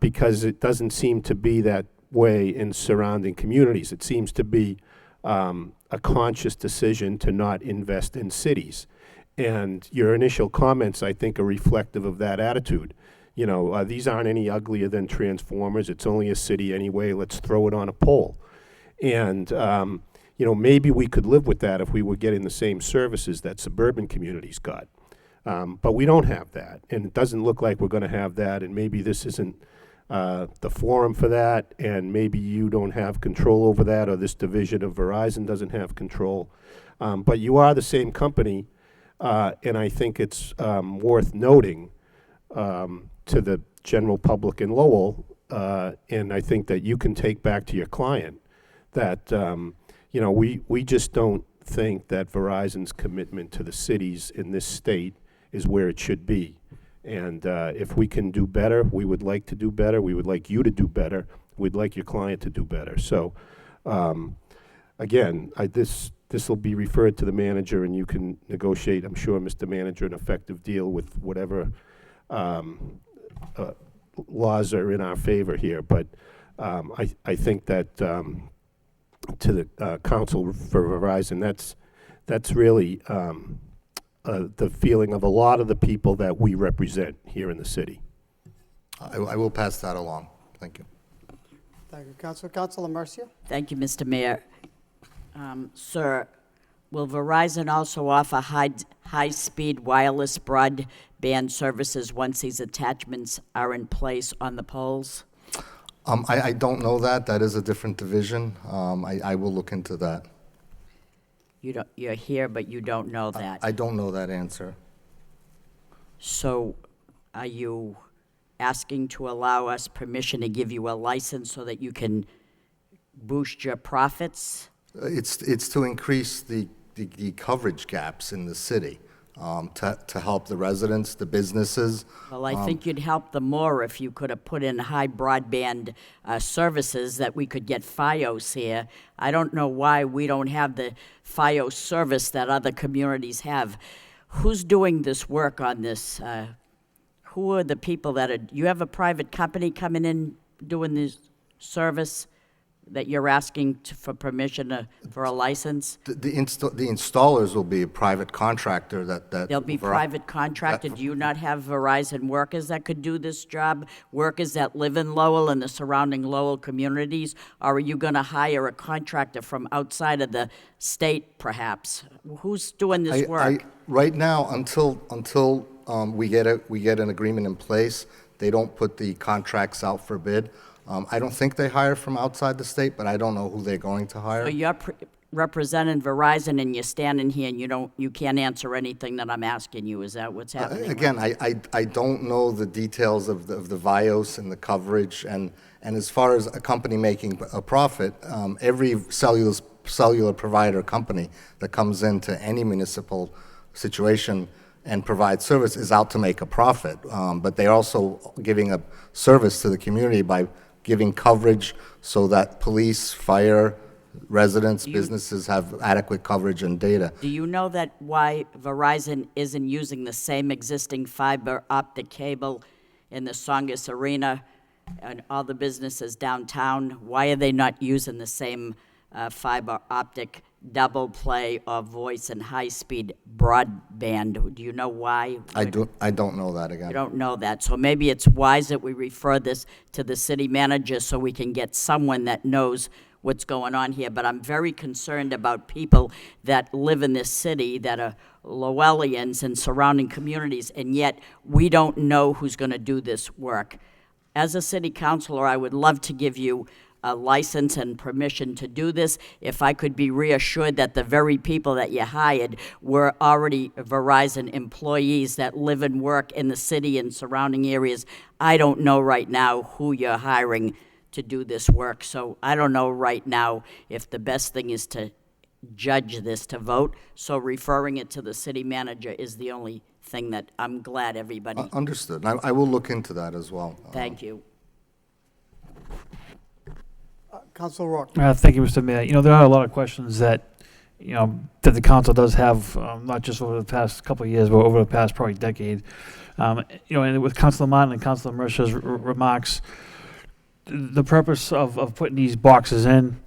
because it doesn't seem to be that way in surrounding communities. It seems to be a conscious decision to not invest in cities. And your initial comments, I think, are reflective of that attitude. You know, these aren't any uglier than transformers. It's only a city anyway. Let's throw it on a pole. And, you know, maybe we could live with that if we were getting the same services that suburban communities got. But we don't have that. And it doesn't look like we're going to have that. And maybe this isn't the forum for that, and maybe you don't have control over that, or this division of Verizon doesn't have control. But you are the same company, and I think it's worth noting to the general public in Lowell, and I think that you can take back to your client that, you know, we just don't think that Verizon's commitment to the cities in this state is where it should be. And if we can do better, we would like to do better. We would like you to do better. We'd like your client to do better. So, again, this will be referred to the manager, and you can negotiate, I'm sure, Mr. Manager, an effective deal with whatever laws are in our favor here. But I think that to the council for Verizon, that's really the feeling of a lot of the people that we represent here in the city. I will pass that along. Thank you. Thank you, Councilor. Councilor Mercia? Thank you, Mr. Mayor. Sir, will Verizon also offer high-speed wireless broadband services once these attachments are in place on the poles? I don't know that. That is a different division. I will look into that. You're here, but you don't know that. I don't know that answer. So are you asking to allow us permission to give you a license so that you can boost your profits? It's to increase the coverage gaps in the city, to help the residents, the businesses. Well, I think you'd help them more if you could have put in high broadband services that we could get FiOS here. I don't know why we don't have the FiOS service that other communities have. Who's doing this work on this? Who are the people that are, you have a private company coming in doing this service that you're asking for permission for a license? The installers will be a private contractor that They'll be private contracted. Do you not have Verizon workers that could do this job? Workers that live in Lowell and the surrounding Lowell communities? Or are you going to hire a contractor from outside of the state, perhaps? Who's doing this work? Right now, until we get an agreement in place, they don't put the contracts out for bid. I don't think they hire from outside the state, but I don't know who they're going to hire. So you're representing Verizon, and you're standing here, and you can't answer anything that I'm asking you. Is that what's happening? Again, I don't know the details of the ViOS and the coverage, and as far as a company making a profit, every cellular provider company that comes into any municipal situation and provides service is out to make a profit. But they're also giving a service to the community by giving coverage so that police, fire, residents, businesses have adequate coverage and data. Do you know that why Verizon isn't using the same existing fiber optic cable in the Songus Arena and all the businesses downtown? Why are they not using the same fiber optic double play or voice and high-speed broadband. Do you know why? I don't know that again. You don't know that, so maybe it's wise that we refer this to the city manager so we can get someone that knows what's going on here. But I'm very concerned about people that live in this city that are Lowellians and surrounding communities, and yet we don't know who's going to do this work. As a city councilor, I would love to give you a license and permission to do this if I could be reassured that the very people that you hired were already Verizon employees that live and work in the city and surrounding areas. I don't know right now who you're hiring to do this work, so I don't know right now if the best thing is to judge this to vote, so referring it to the city manager is the only thing that I'm glad everybody. Understood. I will look into that as well. Thank you. Council Rourke. Thank you, Mr. Mayor. There are a lot of questions that, that the council does have, not just over the past couple of years, but over the past probably decade. And with Councilor Martin and Councilor Mercer's remarks, the purpose of putting these boxes in,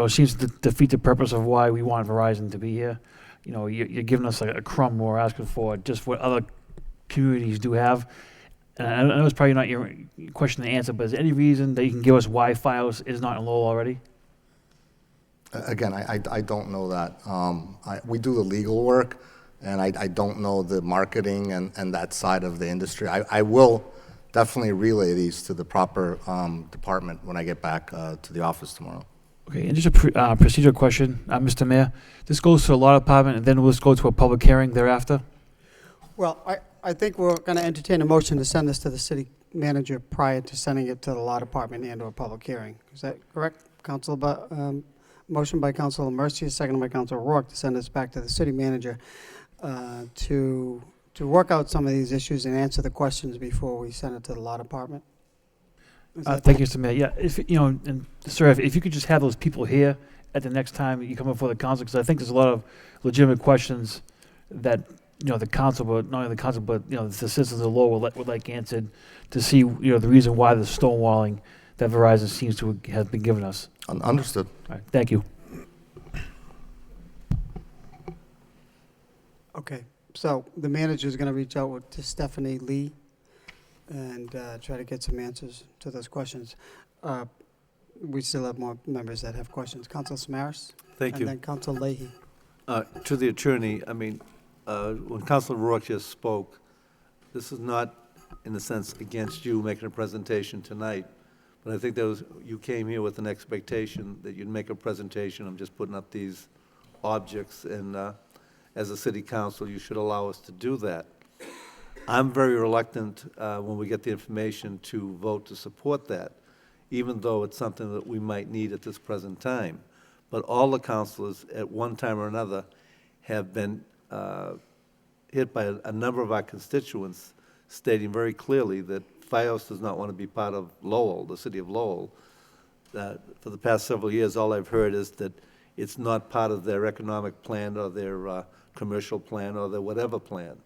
seems to defeat the purpose of why we want Verizon to be here. You're giving us a crumb we're asking for, just what other communities do have. And I know it's probably not your question to answer, but is there any reason that you can give us why Fios is not in Lowell already? Again, I don't know that. We do the legal work, and I don't know the marketing and that side of the industry. I will definitely relay these to the proper department when I get back to the office tomorrow. Okay, and just a procedural question, Mr. Mayor. This goes to a law department, and then will this go to a public hearing thereafter? Well, I think we're going to entertain a motion to send this to the city manager prior to sending it to the law department and/or a public hearing. Is that correct, motion by Councilor Mercia, seconded by Councilor Rourke to send this back to the city manager to work out some of these issues and answer the questions before we send it to the law department? Thank you, Mr. Mayor. Yeah, and sir, if you could just have those people here at the next time you come before the council, because I think there's a lot of legitimate questions that the council, but not only the council, but the citizens of Lowell would like answered to see the reason why the stonewalling that Verizon seems to have been given us. Understood. All right, thank you. Okay, so the manager is going to reach out to Stephanie Lee and try to get some answers to those questions. We still have more members that have questions. Council Samaras? Thank you. And then Council Leahy. To the attorney, when Councilor Rourke just spoke, this is not, in a sense, against you making a presentation tonight, but I think you came here with an expectation that you'd make a presentation. I'm just putting up these objects, and as a city council, you should allow us to do that. I'm very reluctant when we get the information to vote to support that, even though it's something that we might need at this present time. But all the councilors, at one time or another, have been hit by a number of our constituents stating very clearly that Fios does not want to be part of Lowell, the city of Lowell. For the past several years, all I've heard is that it's not part of their economic plan or their commercial plan or their whatever plan.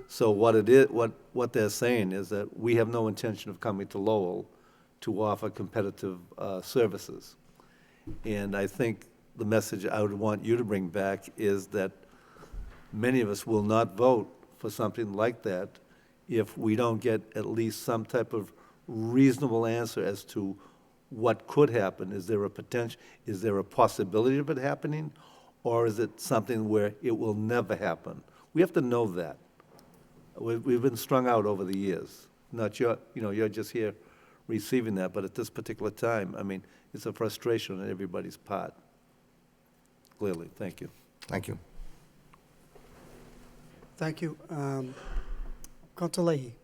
So what they're saying is that we have no intention of coming to Lowell to offer competitive services. And I think the message I would want you to bring back is that many of us will not vote for something like that if we don't get at least some type of reasonable answer as to what could happen. Is there a potential, is there a possibility of it happening, or is it something where it will never happen? We have to know that. We've been strung out over the years. Not you're just here receiving that, but at this particular time, it's a frustration on everybody's part. Clearly, thank you. Thank you. Thank you. Council Leahy.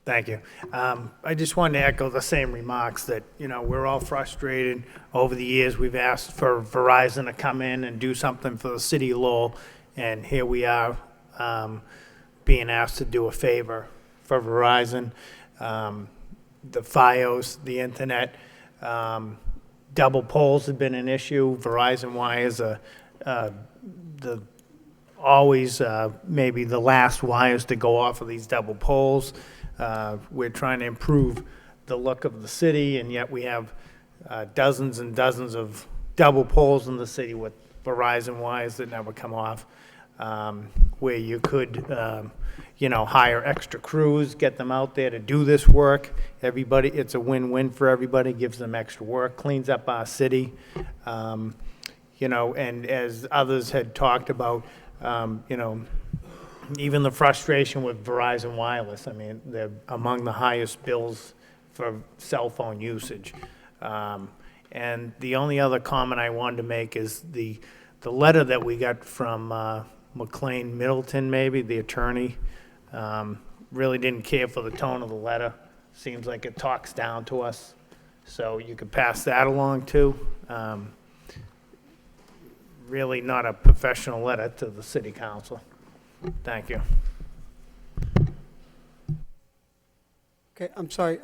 Thank you. I just wanted to echo the same remarks that, we're all frustrated. Over the years, we've asked for Verizon to come in and do something for the city of Lowell, and here we are being asked to do a favor for Verizon. The Fios, the internet, double poles have been an issue. Verizon wires are always maybe the last wires to go off of these double poles. We're trying to improve the look of the city, and yet we have dozens and dozens of double poles in the city with Verizon wires that never come off, where you could, hire extra crews, get them out there to do this work. Everybody, it's a win-win for everybody, gives them extra work, cleans up our city. And as others had talked about, even the frustration with Verizon Wireless. I mean, they're among the highest bills for cell phone usage. And the only other comment I wanted to make is the letter that we got from McLean Middleton, maybe, the attorney, really didn't care for the tone of the letter. Seems like it talks down to us. So you could pass that along too. Really not a professional letter to the city council. Thank you. Okay, I'm sorry.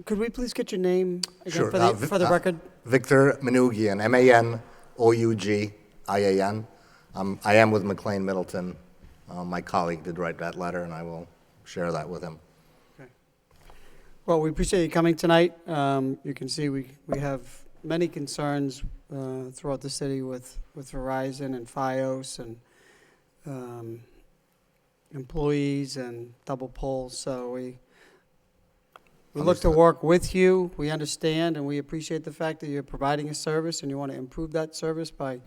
Could we please get your name again Sure. for the record? Victor Manoogian, Manougian. I am with McLean Middleton. My colleague did write that letter, and I will share that with him. Okay. Well, we appreciate you coming tonight. You can see we have many concerns throughout the city with Verizon and Fios and employees and double poles. So we look to work with you. We understand and we appreciate the fact that you're providing a service and you want to improve that service by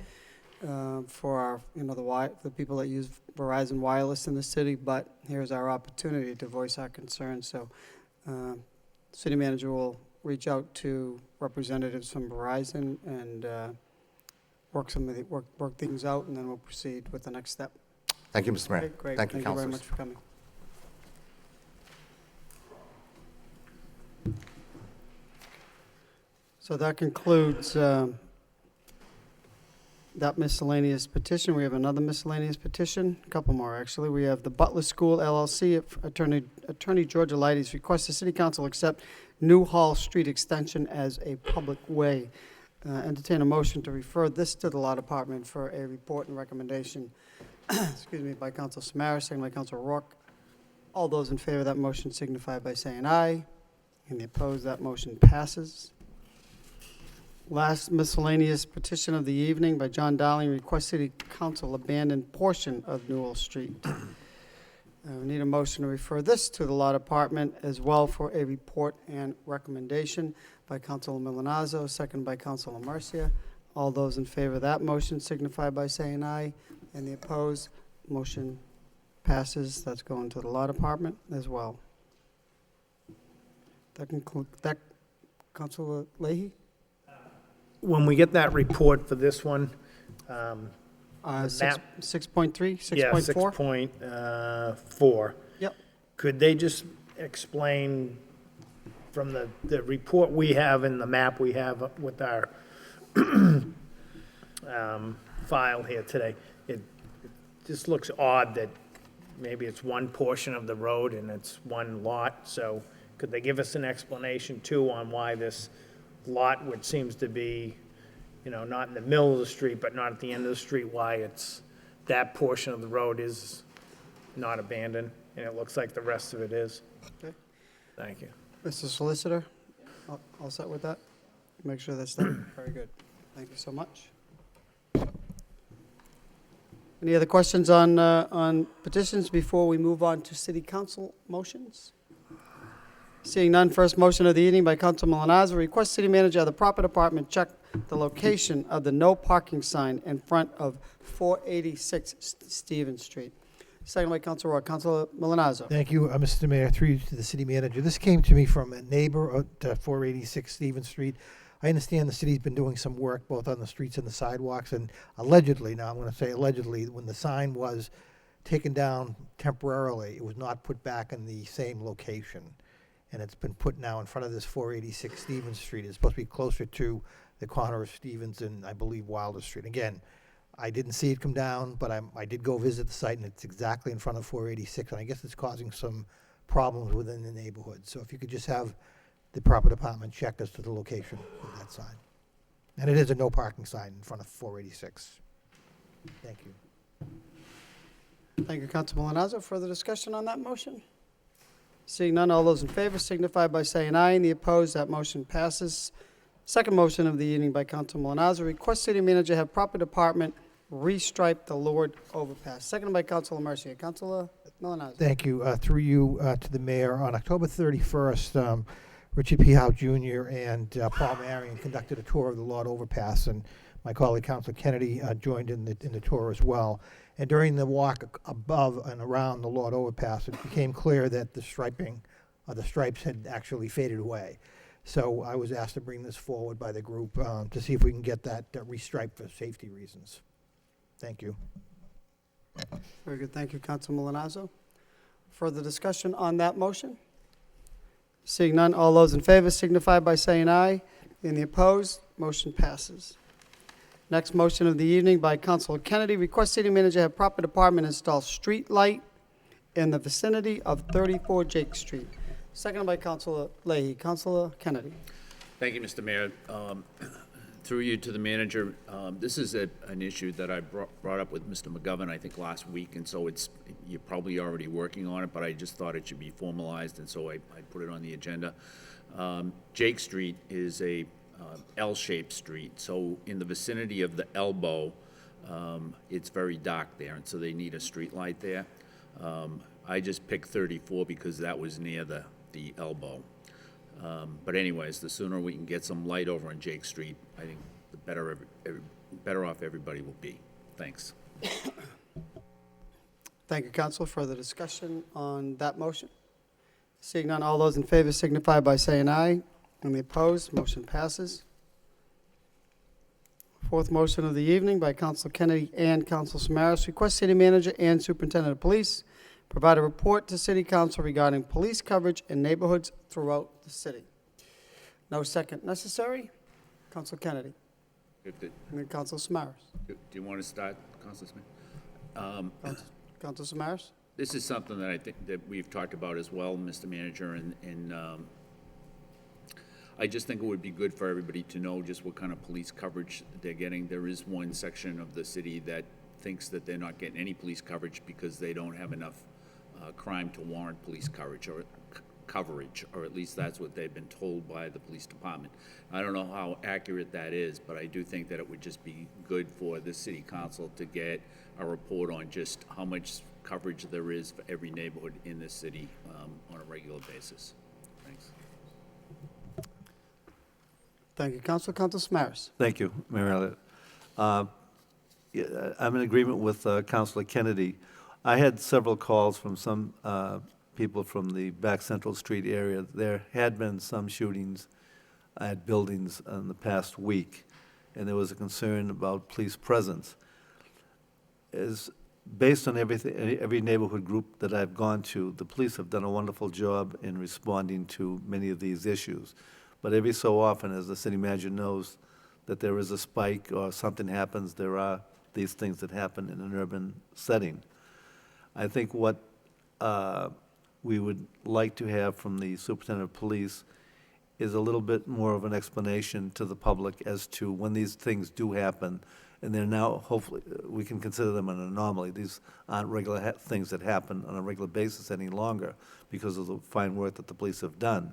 for our the people that use Verizon Wireless in the city. But here's our opportunity to voice our concerns. So city manager will reach out to representatives from Verizon and work things out, and then we'll proceed with the next step. Thank you, Mr. Mayor. Okay, great. Thank you, very councilors. much for coming. So that concludes that miscellaneous petition. We have another miscellaneous petition, a couple more actually. We have the Butler School LLC. Attorney Georgia Leides requests the City Council accept New Hall Street extension as a public way. Entertain a motion to refer this to the Law Department for a report and recommendation. Excuse me, by Council Samaras, second by Council Rourke. All those in favor of that motion signify by saying aye. Any opposed, that motion passes. Last miscellaneous petition of the evening by John Dowling, request City Council abandon portion of Newell Street. We need a motion to refer this to the Law Department as well for a report and recommendation by Councilor Milanazzo, second by Councilor Marcia. All those in favor of that motion signify by saying aye. Any opposed, motion passes. That's going to the Law Department as well. That concludes that. Councilor Leahy? When we get that report for this one, the map- 6.3, 6.4? Yeah, 6.4. Yep. Could they just explain from the report we have and the map we have with our file here today, it just looks odd that maybe it's one portion of the road and it's one lot. So could they give us an explanation too on why this lot, which seems to be, not in the middle of the street, but not at the end of the street, why it's, that portion of the road is not abandoned, and it looks like the rest of it is. Okay. Thank you. Mr. Solicitor, all set with that? Make sure that's done. Very good. Thank you so much. Any other questions on petitions before we move on to City Council motions? Seeing none, first motion of the evening by Council Milanazzo, request City Manager of the Proper Department check the location of the no parking sign in front of 486 Stevens Street. Second by Council Roy. Councilor Milanazzo. Thank you, Mr. Mayor, through you to the city manager. This came to me from a neighbor at 486 Stevens Street. I understand the city's been doing some work both on the streets and the sidewalks, and allegedly, now I'm going to say allegedly, when the sign was taken down temporarily, it was not put back in the same location. And it's been put now in front of this 486 Stevens Street. It's supposed to be closer to the corner of Stevens and, I believe, Wilder Street. Again, I didn't see it come down, but I did go visit the site, and it's exactly in front of 486, and I guess it's causing some problems within the neighborhood. So if you could just have the proper department check as to the location of that sign. And it is a no parking sign in front of 486. Thank you. Thank you, Council Milanazzo. Further discussion on that motion? Seeing none, all those in favor signify by saying aye. And the opposed, that motion passes Second motion of the evening by Council Milonazo, request city manager have proper department restripe the Lord overpass. Seconded by Councilor Mercia. Councilor Milonazo. Thank you. Through you to the mayor, on October 31st, Richard P. Howe Jr. and Paul Marion conducted a tour of the Lord Overpass, and my colleague Councilor Kennedy joined in the tour as well. And during the walk above and around the Lord Overpass, it became clear that the striping, the stripes had actually faded away. So I was asked to bring this forward by the group to see if we can get that restriped for safety reasons. Thank you. Very good. Thank you, Councilor Milonazo. Further discussion on that motion? Seeing none, all those in favor signify by saying aye. Any opposed? Motion passes. Next motion of the evening by Councilor Kennedy, request city manager have proper department install street light in the vicinity of 34 Jake Street. Seconded by Councilor Leahy. Councilor Kennedy. Thank you, Mr. Mayor. Through you to the manager, this is an issue that I brought up with Mr. McGovern, I think, last week, and so you're probably already working on it, but I just thought it should be formalized, and so I put it on the agenda. Jake Street is a L-shaped street, so in the vicinity of the elbow, it's very dark there, and so they need a street light there. I just picked 34 because that was near the elbow. But anyways, the sooner we can get some light over on Jake Street, I think the better off everybody will be. Thanks. Thank you, Councilor. Further discussion on that motion? Seeing none, all those in favor signify by saying aye. Any opposed? Motion passes. Fourth motion of the evening by Councilor Kennedy and Councilor Samaras, request city manager and superintendent of police provide a report to City Council regarding police coverage in neighborhoods throughout the city. No second necessary. Councilor Kennedy. And then Councilor Samaras. Do you want to start, Councilor Smith? Councilor Samaras. This is something that I think that we've talked about as well, Mr. Manager, and I just think it would be good for everybody to know just what kind of police coverage they're getting. There is one section of the city that thinks that they're not getting any police coverage because they don't have enough crime to warrant police coverage, or at least that's what they've been told by the police department. I don't know how accurate that is, but I do think that it would just be good for the city council to get a report on just how much coverage there is for every neighborhood in this city on a regular basis. Thanks. Thank you, Councilor. Councilor Samaras. Thank you, Mayor Elliott. Yeah, I'm in agreement with Councilor Kennedy. I had several calls from some people from the back Central Street area. There had been some shootings at buildings in the past week, and there was a concern about police presence. Based on every neighborhood group that I've gone to, the police have done a wonderful job in responding to many of these issues. But every so often, as the city manager knows, that there is a spike or something happens, there are these things that happen in an urban setting. I think what we would like to have from the superintendent of police is a little bit more of an explanation to the public as to when these things do happen, and they're now, hopefully, we can consider them an anomaly. These aren't regular things that happen on a regular basis any longer because of the fine work that the police have done.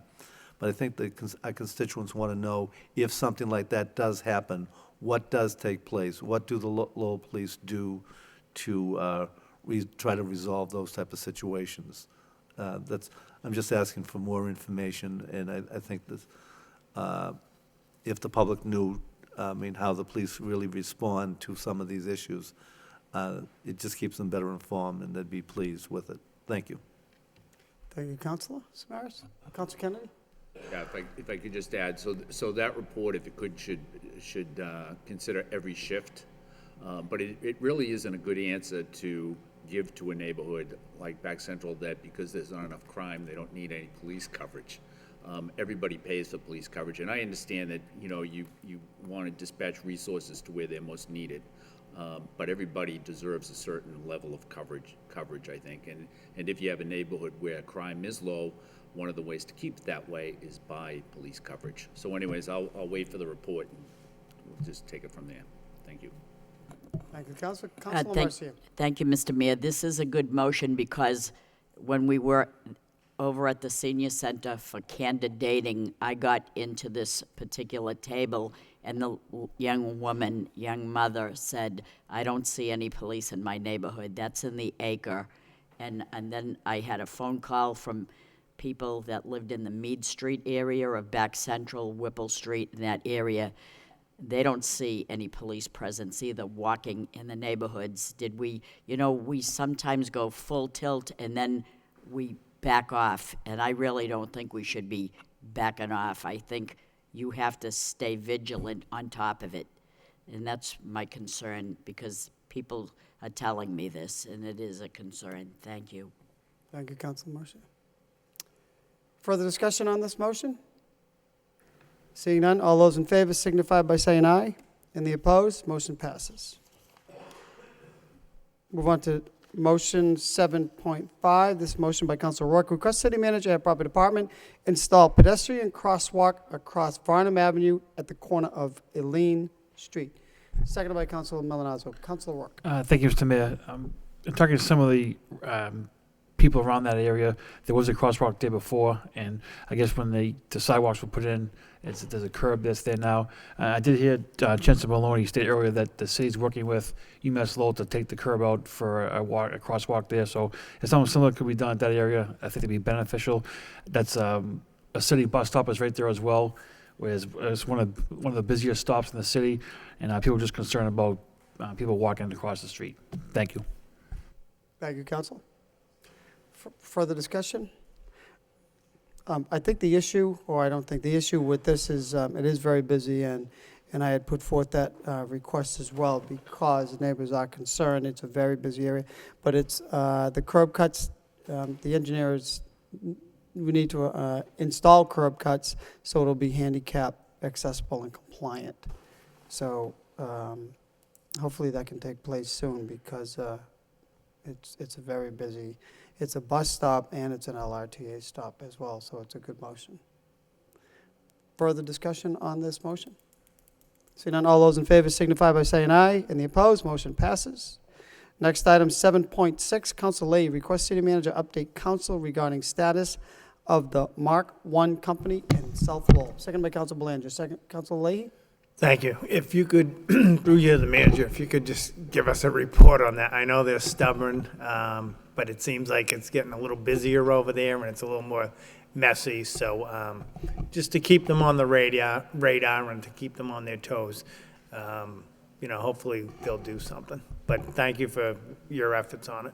But I think our constituents want to know if something like that does happen, what does take place? What do the Lowell police do to try to resolve those type of situations? I'm just asking for more information, and I think that if the public knew, how the police really respond to some of these issues, it just keeps them better informed, and they'd be pleased with it. Thank you. Thank you, Councilor Samaras. Councilor Kennedy. Yeah, if I could just add, so that report, if it could, should consider every shift, but it really isn't a good answer to give to a neighborhood like Back Central that because there's not enough crime, they don't need any police coverage. Everybody pays for police coverage, and I understand that you want to dispatch resources to where they're most needed, but everybody deserves a certain level of coverage. I think, and if you have a neighborhood where crime is low, one of the ways to keep it that way is by police coverage. So anyways, I'll wait for the report, and we'll just take it from there. Thank you. Thank you, Councilor. Councilor Marcia. Thank you, Mr. Mayor. This is a good motion because when we were over at the senior center for candid dating, I got into this particular table, and the young mother said, "I don't see any police in my neighborhood. That's in the acre." And then I had a phone call from people that lived in the Mead Street area of Back Central, Whipple Street, in that area. They don't see any police presence either walking in the neighborhoods. We sometimes go full tilt and then we back off, and I really don't think we should be backing off. I think you have to stay vigilant on top of it, and that's my concern, because people are telling me this, and it is a concern. Thank you. Thank you, Councilor Mercia. Further discussion on this motion? Seeing none, all those in favor signify by saying aye. And the opposed, motion passes. Move on to motion 7.5. This motion by Councilor Rourke, request city manager and property department install pedestrian crosswalk across Farnham Avenue at the corner of Eileen Street. Seconded by Councilor Malinazzo. Councilor Rourke. Thank you, Mr. Mayor. Talking to some of the people around that area, there was a crosswalk there before, and I guess when the sidewalks were put in, there's a curb that's there now. I did hear Chancellor Maloney state earlier that the city's working with UMass Lowell to take the curb out for a crosswalk there, so if something similar could be done at that area, I think it'd be beneficial. That's a city bus stop is right there as well, whereas it's one of the busiest stops in the city, and people are just concerned about people walking across the street. Thank you. Thank you, Council. Further discussion? I think the issue, or I don't think the issue with this is it is very busy, and I had put forth that request as well because neighbors are concerned. It's a very busy area, but it's the curb cuts. The engineers, we need to install curb cuts so it'll be handicap accessible and compliant. So hopefully that can take place soon because it's a very busy. It's a bus stop and it's an LRTA stop as well, so it's a good motion. Further discussion on this motion? Seeing none, all those in favor signify by saying aye. And the opposed, motion passes. Next item, 7.6, Council Leahy, request city manager update council regarding status of the Mark I company in South Lowell. Second by Council Belanger. Second, Council Leahy. Thank you. If you could, through you, the manager, if you could just give us a report on that. I know they're stubborn, but it seems like it's getting a little busier over there and it's a little more messy. So just to keep them on the radar and to keep them on their toes, hopefully they'll do something. But thank you for your efforts on it.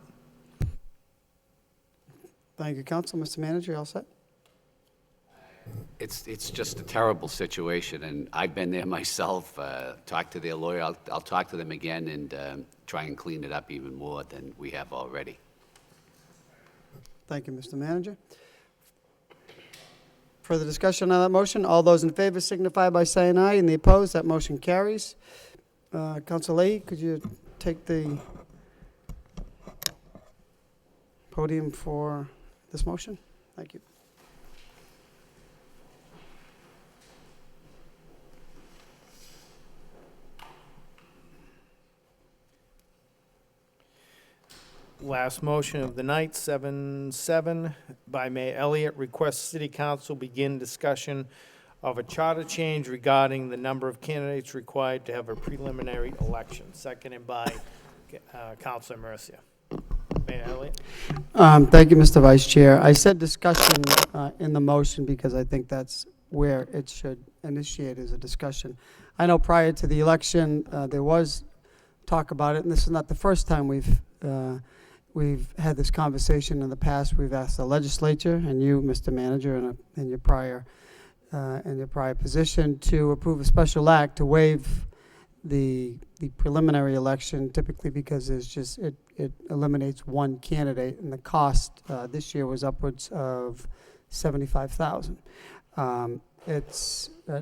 Thank you, Council. Mr. Manager, you all set? It's just a terrible situation, and I've been there myself, talked to their lawyer. I'll talk to them again and try and clean it up even more than we have already. Thank you, Mr. Manager. Further discussion on that motion? All those in favor signify by saying aye, and the opposed, that motion carries. Council Leahy, could you take the podium for this motion? Thank you. Last motion of the night, 7-7, by Mayor Elliott, requests City Council begin discussion of a charter change regarding the number of candidates required to have a preliminary election. Seconded by Councilor Mercia. Mayor Elliott. Thank you, Mr. Vice Chair. I said discussion in the motion because I think that's where it should initiate as a discussion. I know prior to the election, there was talk about it, and this is not the first time we've had this conversation in the past. We've asked the legislature and you, Mr. Manager, in your prior position to approve a special act to waive the preliminary election, typically because it eliminates one candidate, and the cost this year was upwards of $75,000.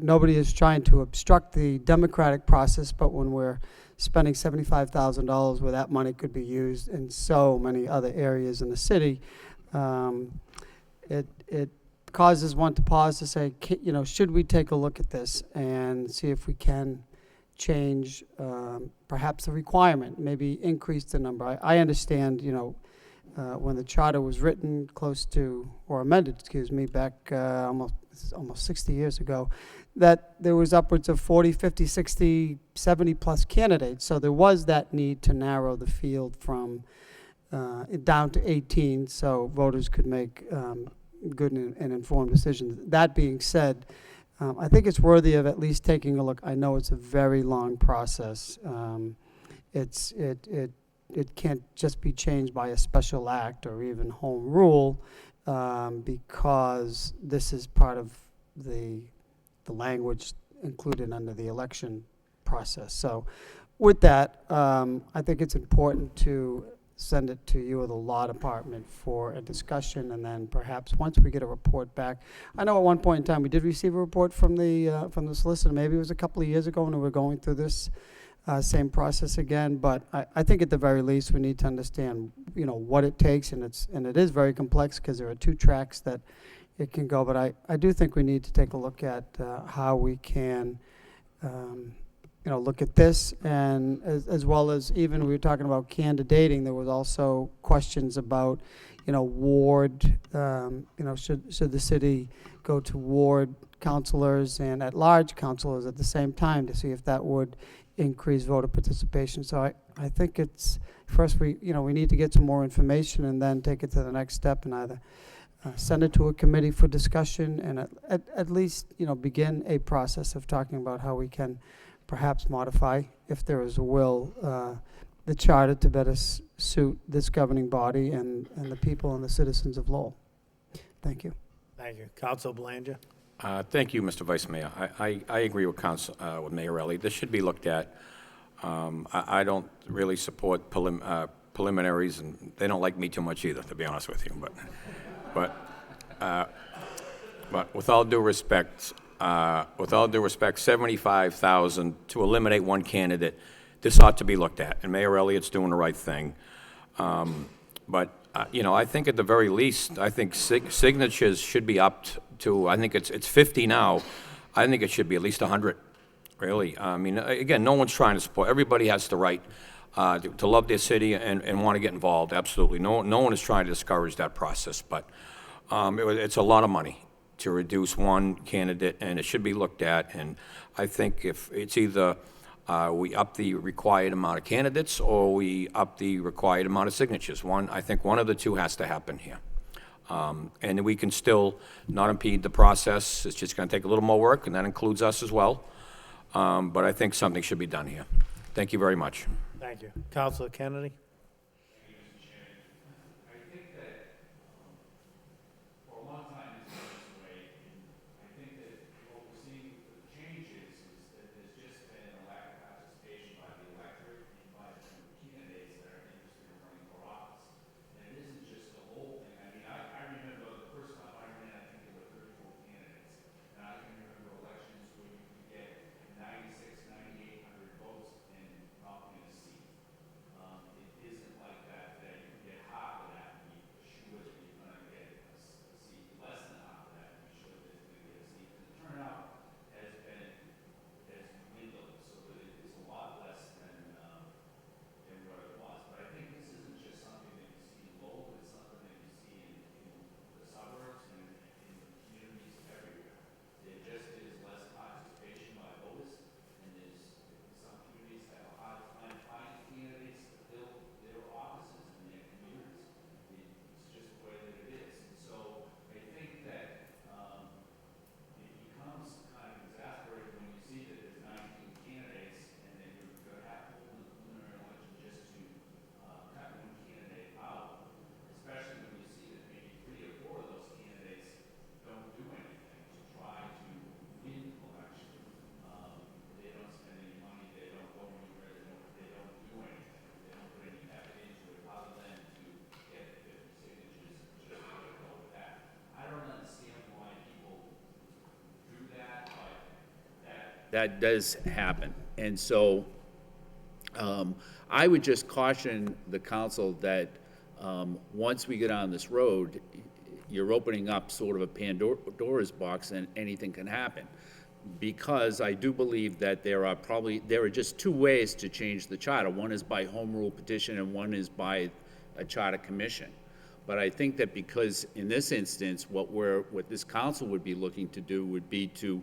Nobody is trying to obstruct the democratic process, but when we're spending $75,000 where that money could be used in so many other areas in the city, it causes one to pause to say, should we take a look at this and see if we can change perhaps the requirement, maybe increase the number. I understand, when the charter was written close to, or amended, excuse me, back almost 60 years ago, that there was upwards of 40, 50, 60, 70 plus candidates. So there was that need to narrow the field from down to 18 so voters could make good and informed decisions. That being said, I think it's worthy of at least taking a look. I know it's a very long process. It can't just be changed by a special act or even home rule, because this is part of the language included under the election process. So with that, I think it's important to send it to you or the law department for a discussion, and then perhaps once we get a report back. I know at one point in time we did receive a report from the solicitor. Maybe it was a couple of years ago when we were going through this same process again. But I think at the very least we need to understand, what it takes, and it is very complex because there are two tracks that it can go. But I do think we need to take a look at how we can. Look at this, and as well as even we were talking about candidating, there was also questions about, ward, should the city go to ward councilors and at-large councilors at the same time to see if that would increase voter participation. So I think it's, first we need to get some more information and then take it to the next step and either send it to a committee for discussion and at least, begin a process of talking about how we can perhaps modify, if there is a will, the charter to better suit this governing body and the people and the citizens of Lowell. Thank you. Thank you. Council Belanger? Thank you, Mr. Vice Mayor. I agree with with Mayor Ellie. This should be looked at. I don't really support preliminaries, and they don't like me too much either, to be honest with you. But with all due respect, 75,000 to eliminate one candidate, this ought to be looked at, and Mayor Elliott's doing the right thing. But I think at the very least, I think signatures should be up to, I think it's 50 now. I think it should be at least 100, really. I mean, again, no one's trying to support. Everybody has the right to love their city and want to get involved, absolutely. No one is trying to discourage that process, but it's a lot of money to reduce one candidate, and it should be looked at. And I think if it's either we up the required amount of candidates or we up the required amount of signatures. I think one of the two has to happen here. And we can still not impede the process. It's just going to take a little more work, and that includes us as well. But I think something should be done here. Thank you very much. Thank you. Councilor Kennedy? That does happen. And so I would just caution the council that once we get on this road, you're opening up sort of a Pandora's box and anything can happen. Because I do believe that there are just two ways to change the charter. One is by home rule petition and one is by a charter commission. But I think that because in this instance, what this council would be looking to do would be to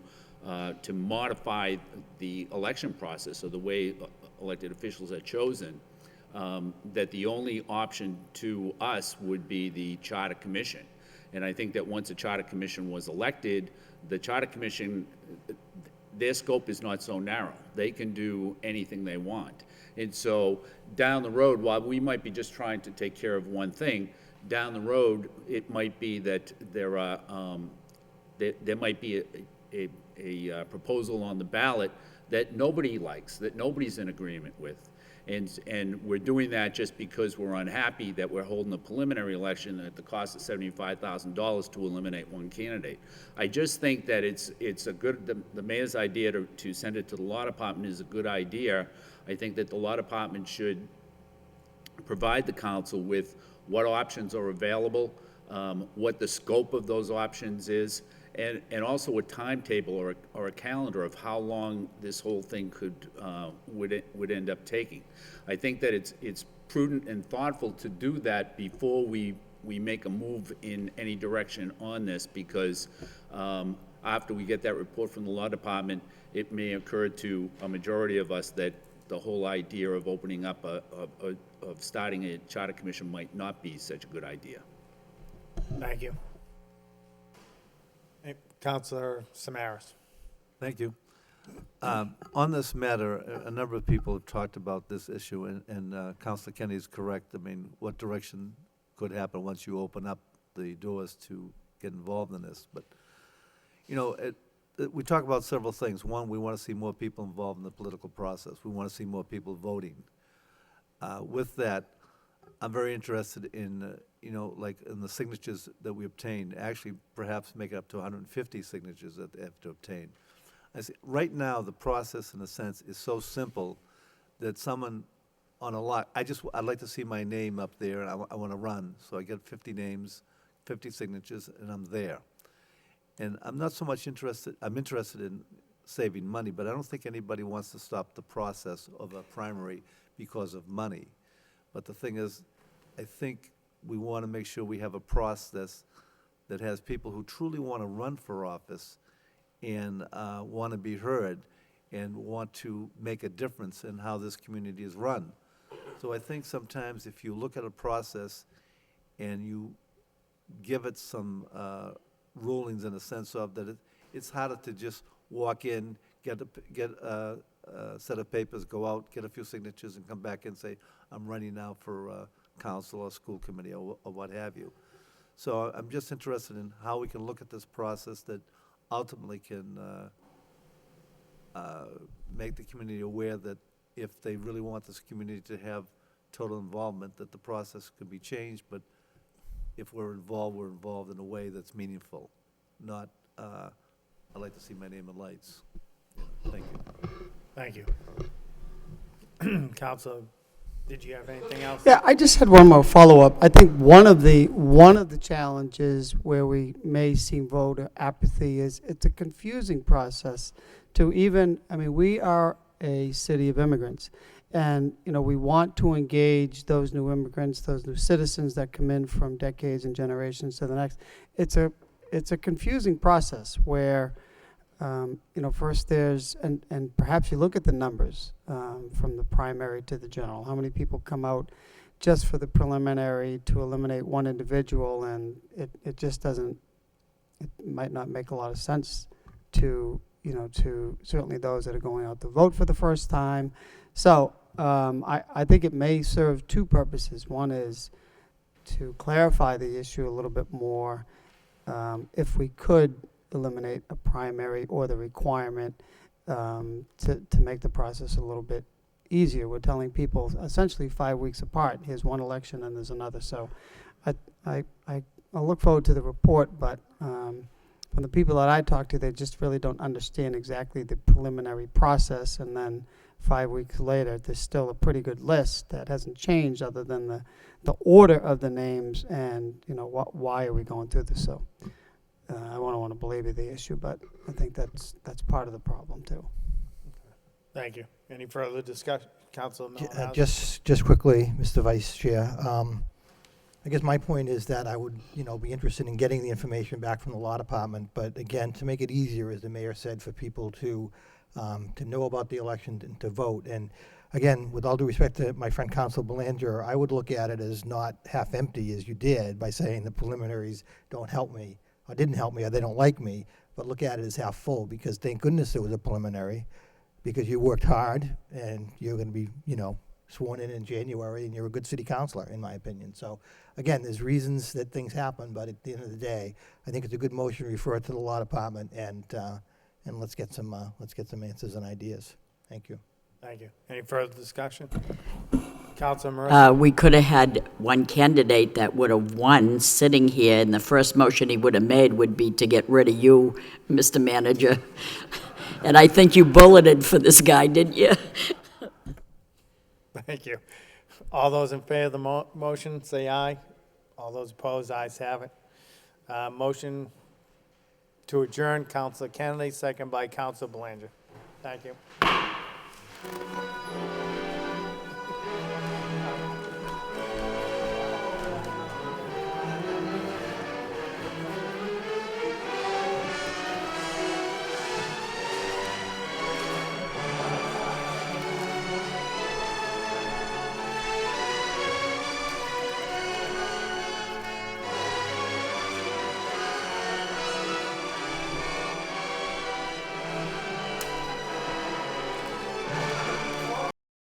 modify the election process, or the way elected officials are chosen, that the only option to us would be the charter commission. And I think that once a charter commission was elected, the charter commission, their scope is not so narrow. They can do anything they want. And so down the road, while we might be just trying to take care of one thing, down the road, it might be that there are, there might be a proposal on the ballot that nobody likes, that nobody's in agreement with. And we're doing that just because we're unhappy that we're holding a preliminary election at the cost of $75,000 to eliminate one candidate. I just think that it's a good, the mayor's idea to send it to the law department is a good idea. I think that the law department should provide the council with what options are available, what the scope of those options is, and also a timetable or a calendar of how long this whole thing would end up taking. I think that it's prudent and thoughtful to do that before we make a move in any direction on this, because after we get that report from the law department, it may occur to a majority of us that the whole idea of opening up of starting a charter commission might not be such a good idea. Thank you. Councilor Samaras. Thank you. On this matter, a number of people have talked about this issue, and Councilor Kennedy is correct. I mean, what direction could happen once you open up the doors to get involved in this? But, you know, we talk about several things. One, we want to see more people involved in the political process. We want to see more people voting. With that, I'm very interested in, you know, like in the signatures that we obtain, actually perhaps make it up to 150 signatures that they have to obtain. I see, right now, the process, in a sense, is so simple that someone on a lot, I'd like to see my name up there, and I want to run. So I get 50 names, 50 signatures, and I'm there. And I'm not so much interested, I'm interested in saving money, but I don't think anybody wants to stop the process of a primary because of money. But the thing is, I think we want to make sure we have a process that has people who truly want to run for office and want to be heard and want to make a difference in how this community is run. So I think sometimes if you look at a process and you give it some rulings in a sense of that it's harder to just walk in, get a set of papers, go out, get a few signatures, and come back and say, I'm running now for council or school committee or what have you. So I'm just interested in how we can look at this process that ultimately can make the community aware that if they really want this community to have total involvement, that the process could be changed, but if we're involved in a way that's meaningful, not, I'd like to see my name in lights. Thank you. Thank you. Councilor, did you have anything else? Yeah, I just had one more follow-up. I think one of the challenges where we may see voter apathy is it's a confusing process to even, I mean, we are a city of immigrants. And, you know, we want to engage those new immigrants, those new citizens that come in from decades and generations to the next. It's a confusing process where, you know, first there's, and perhaps you look at the numbers from the primary to the general. How many people come out just for the preliminary to eliminate one individual, and it just doesn't, it might not make a lot of sense to, you know, to certainly those that are going out to vote for the first time. So I think it may serve two purposes. One is to clarify the issue a little bit more. If we could eliminate a primary or the requirement to make the process a little bit easier. We're telling people essentially 5 weeks apart, here's one election and there's another. So I look forward to the report, but from the people that I talk to, they just really don't understand exactly the preliminary process, and then 5 weeks later, there's still a pretty good list that hasn't changed other than the order of the names and, you know, why are we going through this. So I don't want to belabor the issue, but I think that's part of the problem too. Thank you. Any further discussion? Councilor Malinowski? Just quickly, Mr. Vice Chair. I guess my point is that I would, be interested in getting the information back from the law department, but again, to make it easier, as the mayor said, for people to know about the election and to vote. And again, with all due respect to my friend Council Belanger, I would look at it as not half empty as you did by saying the preliminaries don't help me, or didn't help me, or they don't like me, but look at it as half full, because thank goodness it was a preliminary, because you worked hard and you're going to be, sworn in January, and you're a good city councilor, in my opinion. So, again, there's reasons that things happen, but at the end of the day, I think it's a good motion to refer it to the law department, and let's get some answers and ideas. Thank you. Thank you. Any further discussion? Councilor Mercer? We could have had one candidate that would have won sitting here, and the first motion he would have made would be to get rid of you, Mr. Manager. And I think you bulleted for this guy, didn't you? Thank you. All those in favor of the motion, say aye. All those opposed, ayes have it. Motion to adjourn, Councilor Kennedy, second by Councilor Belanger. Thank you.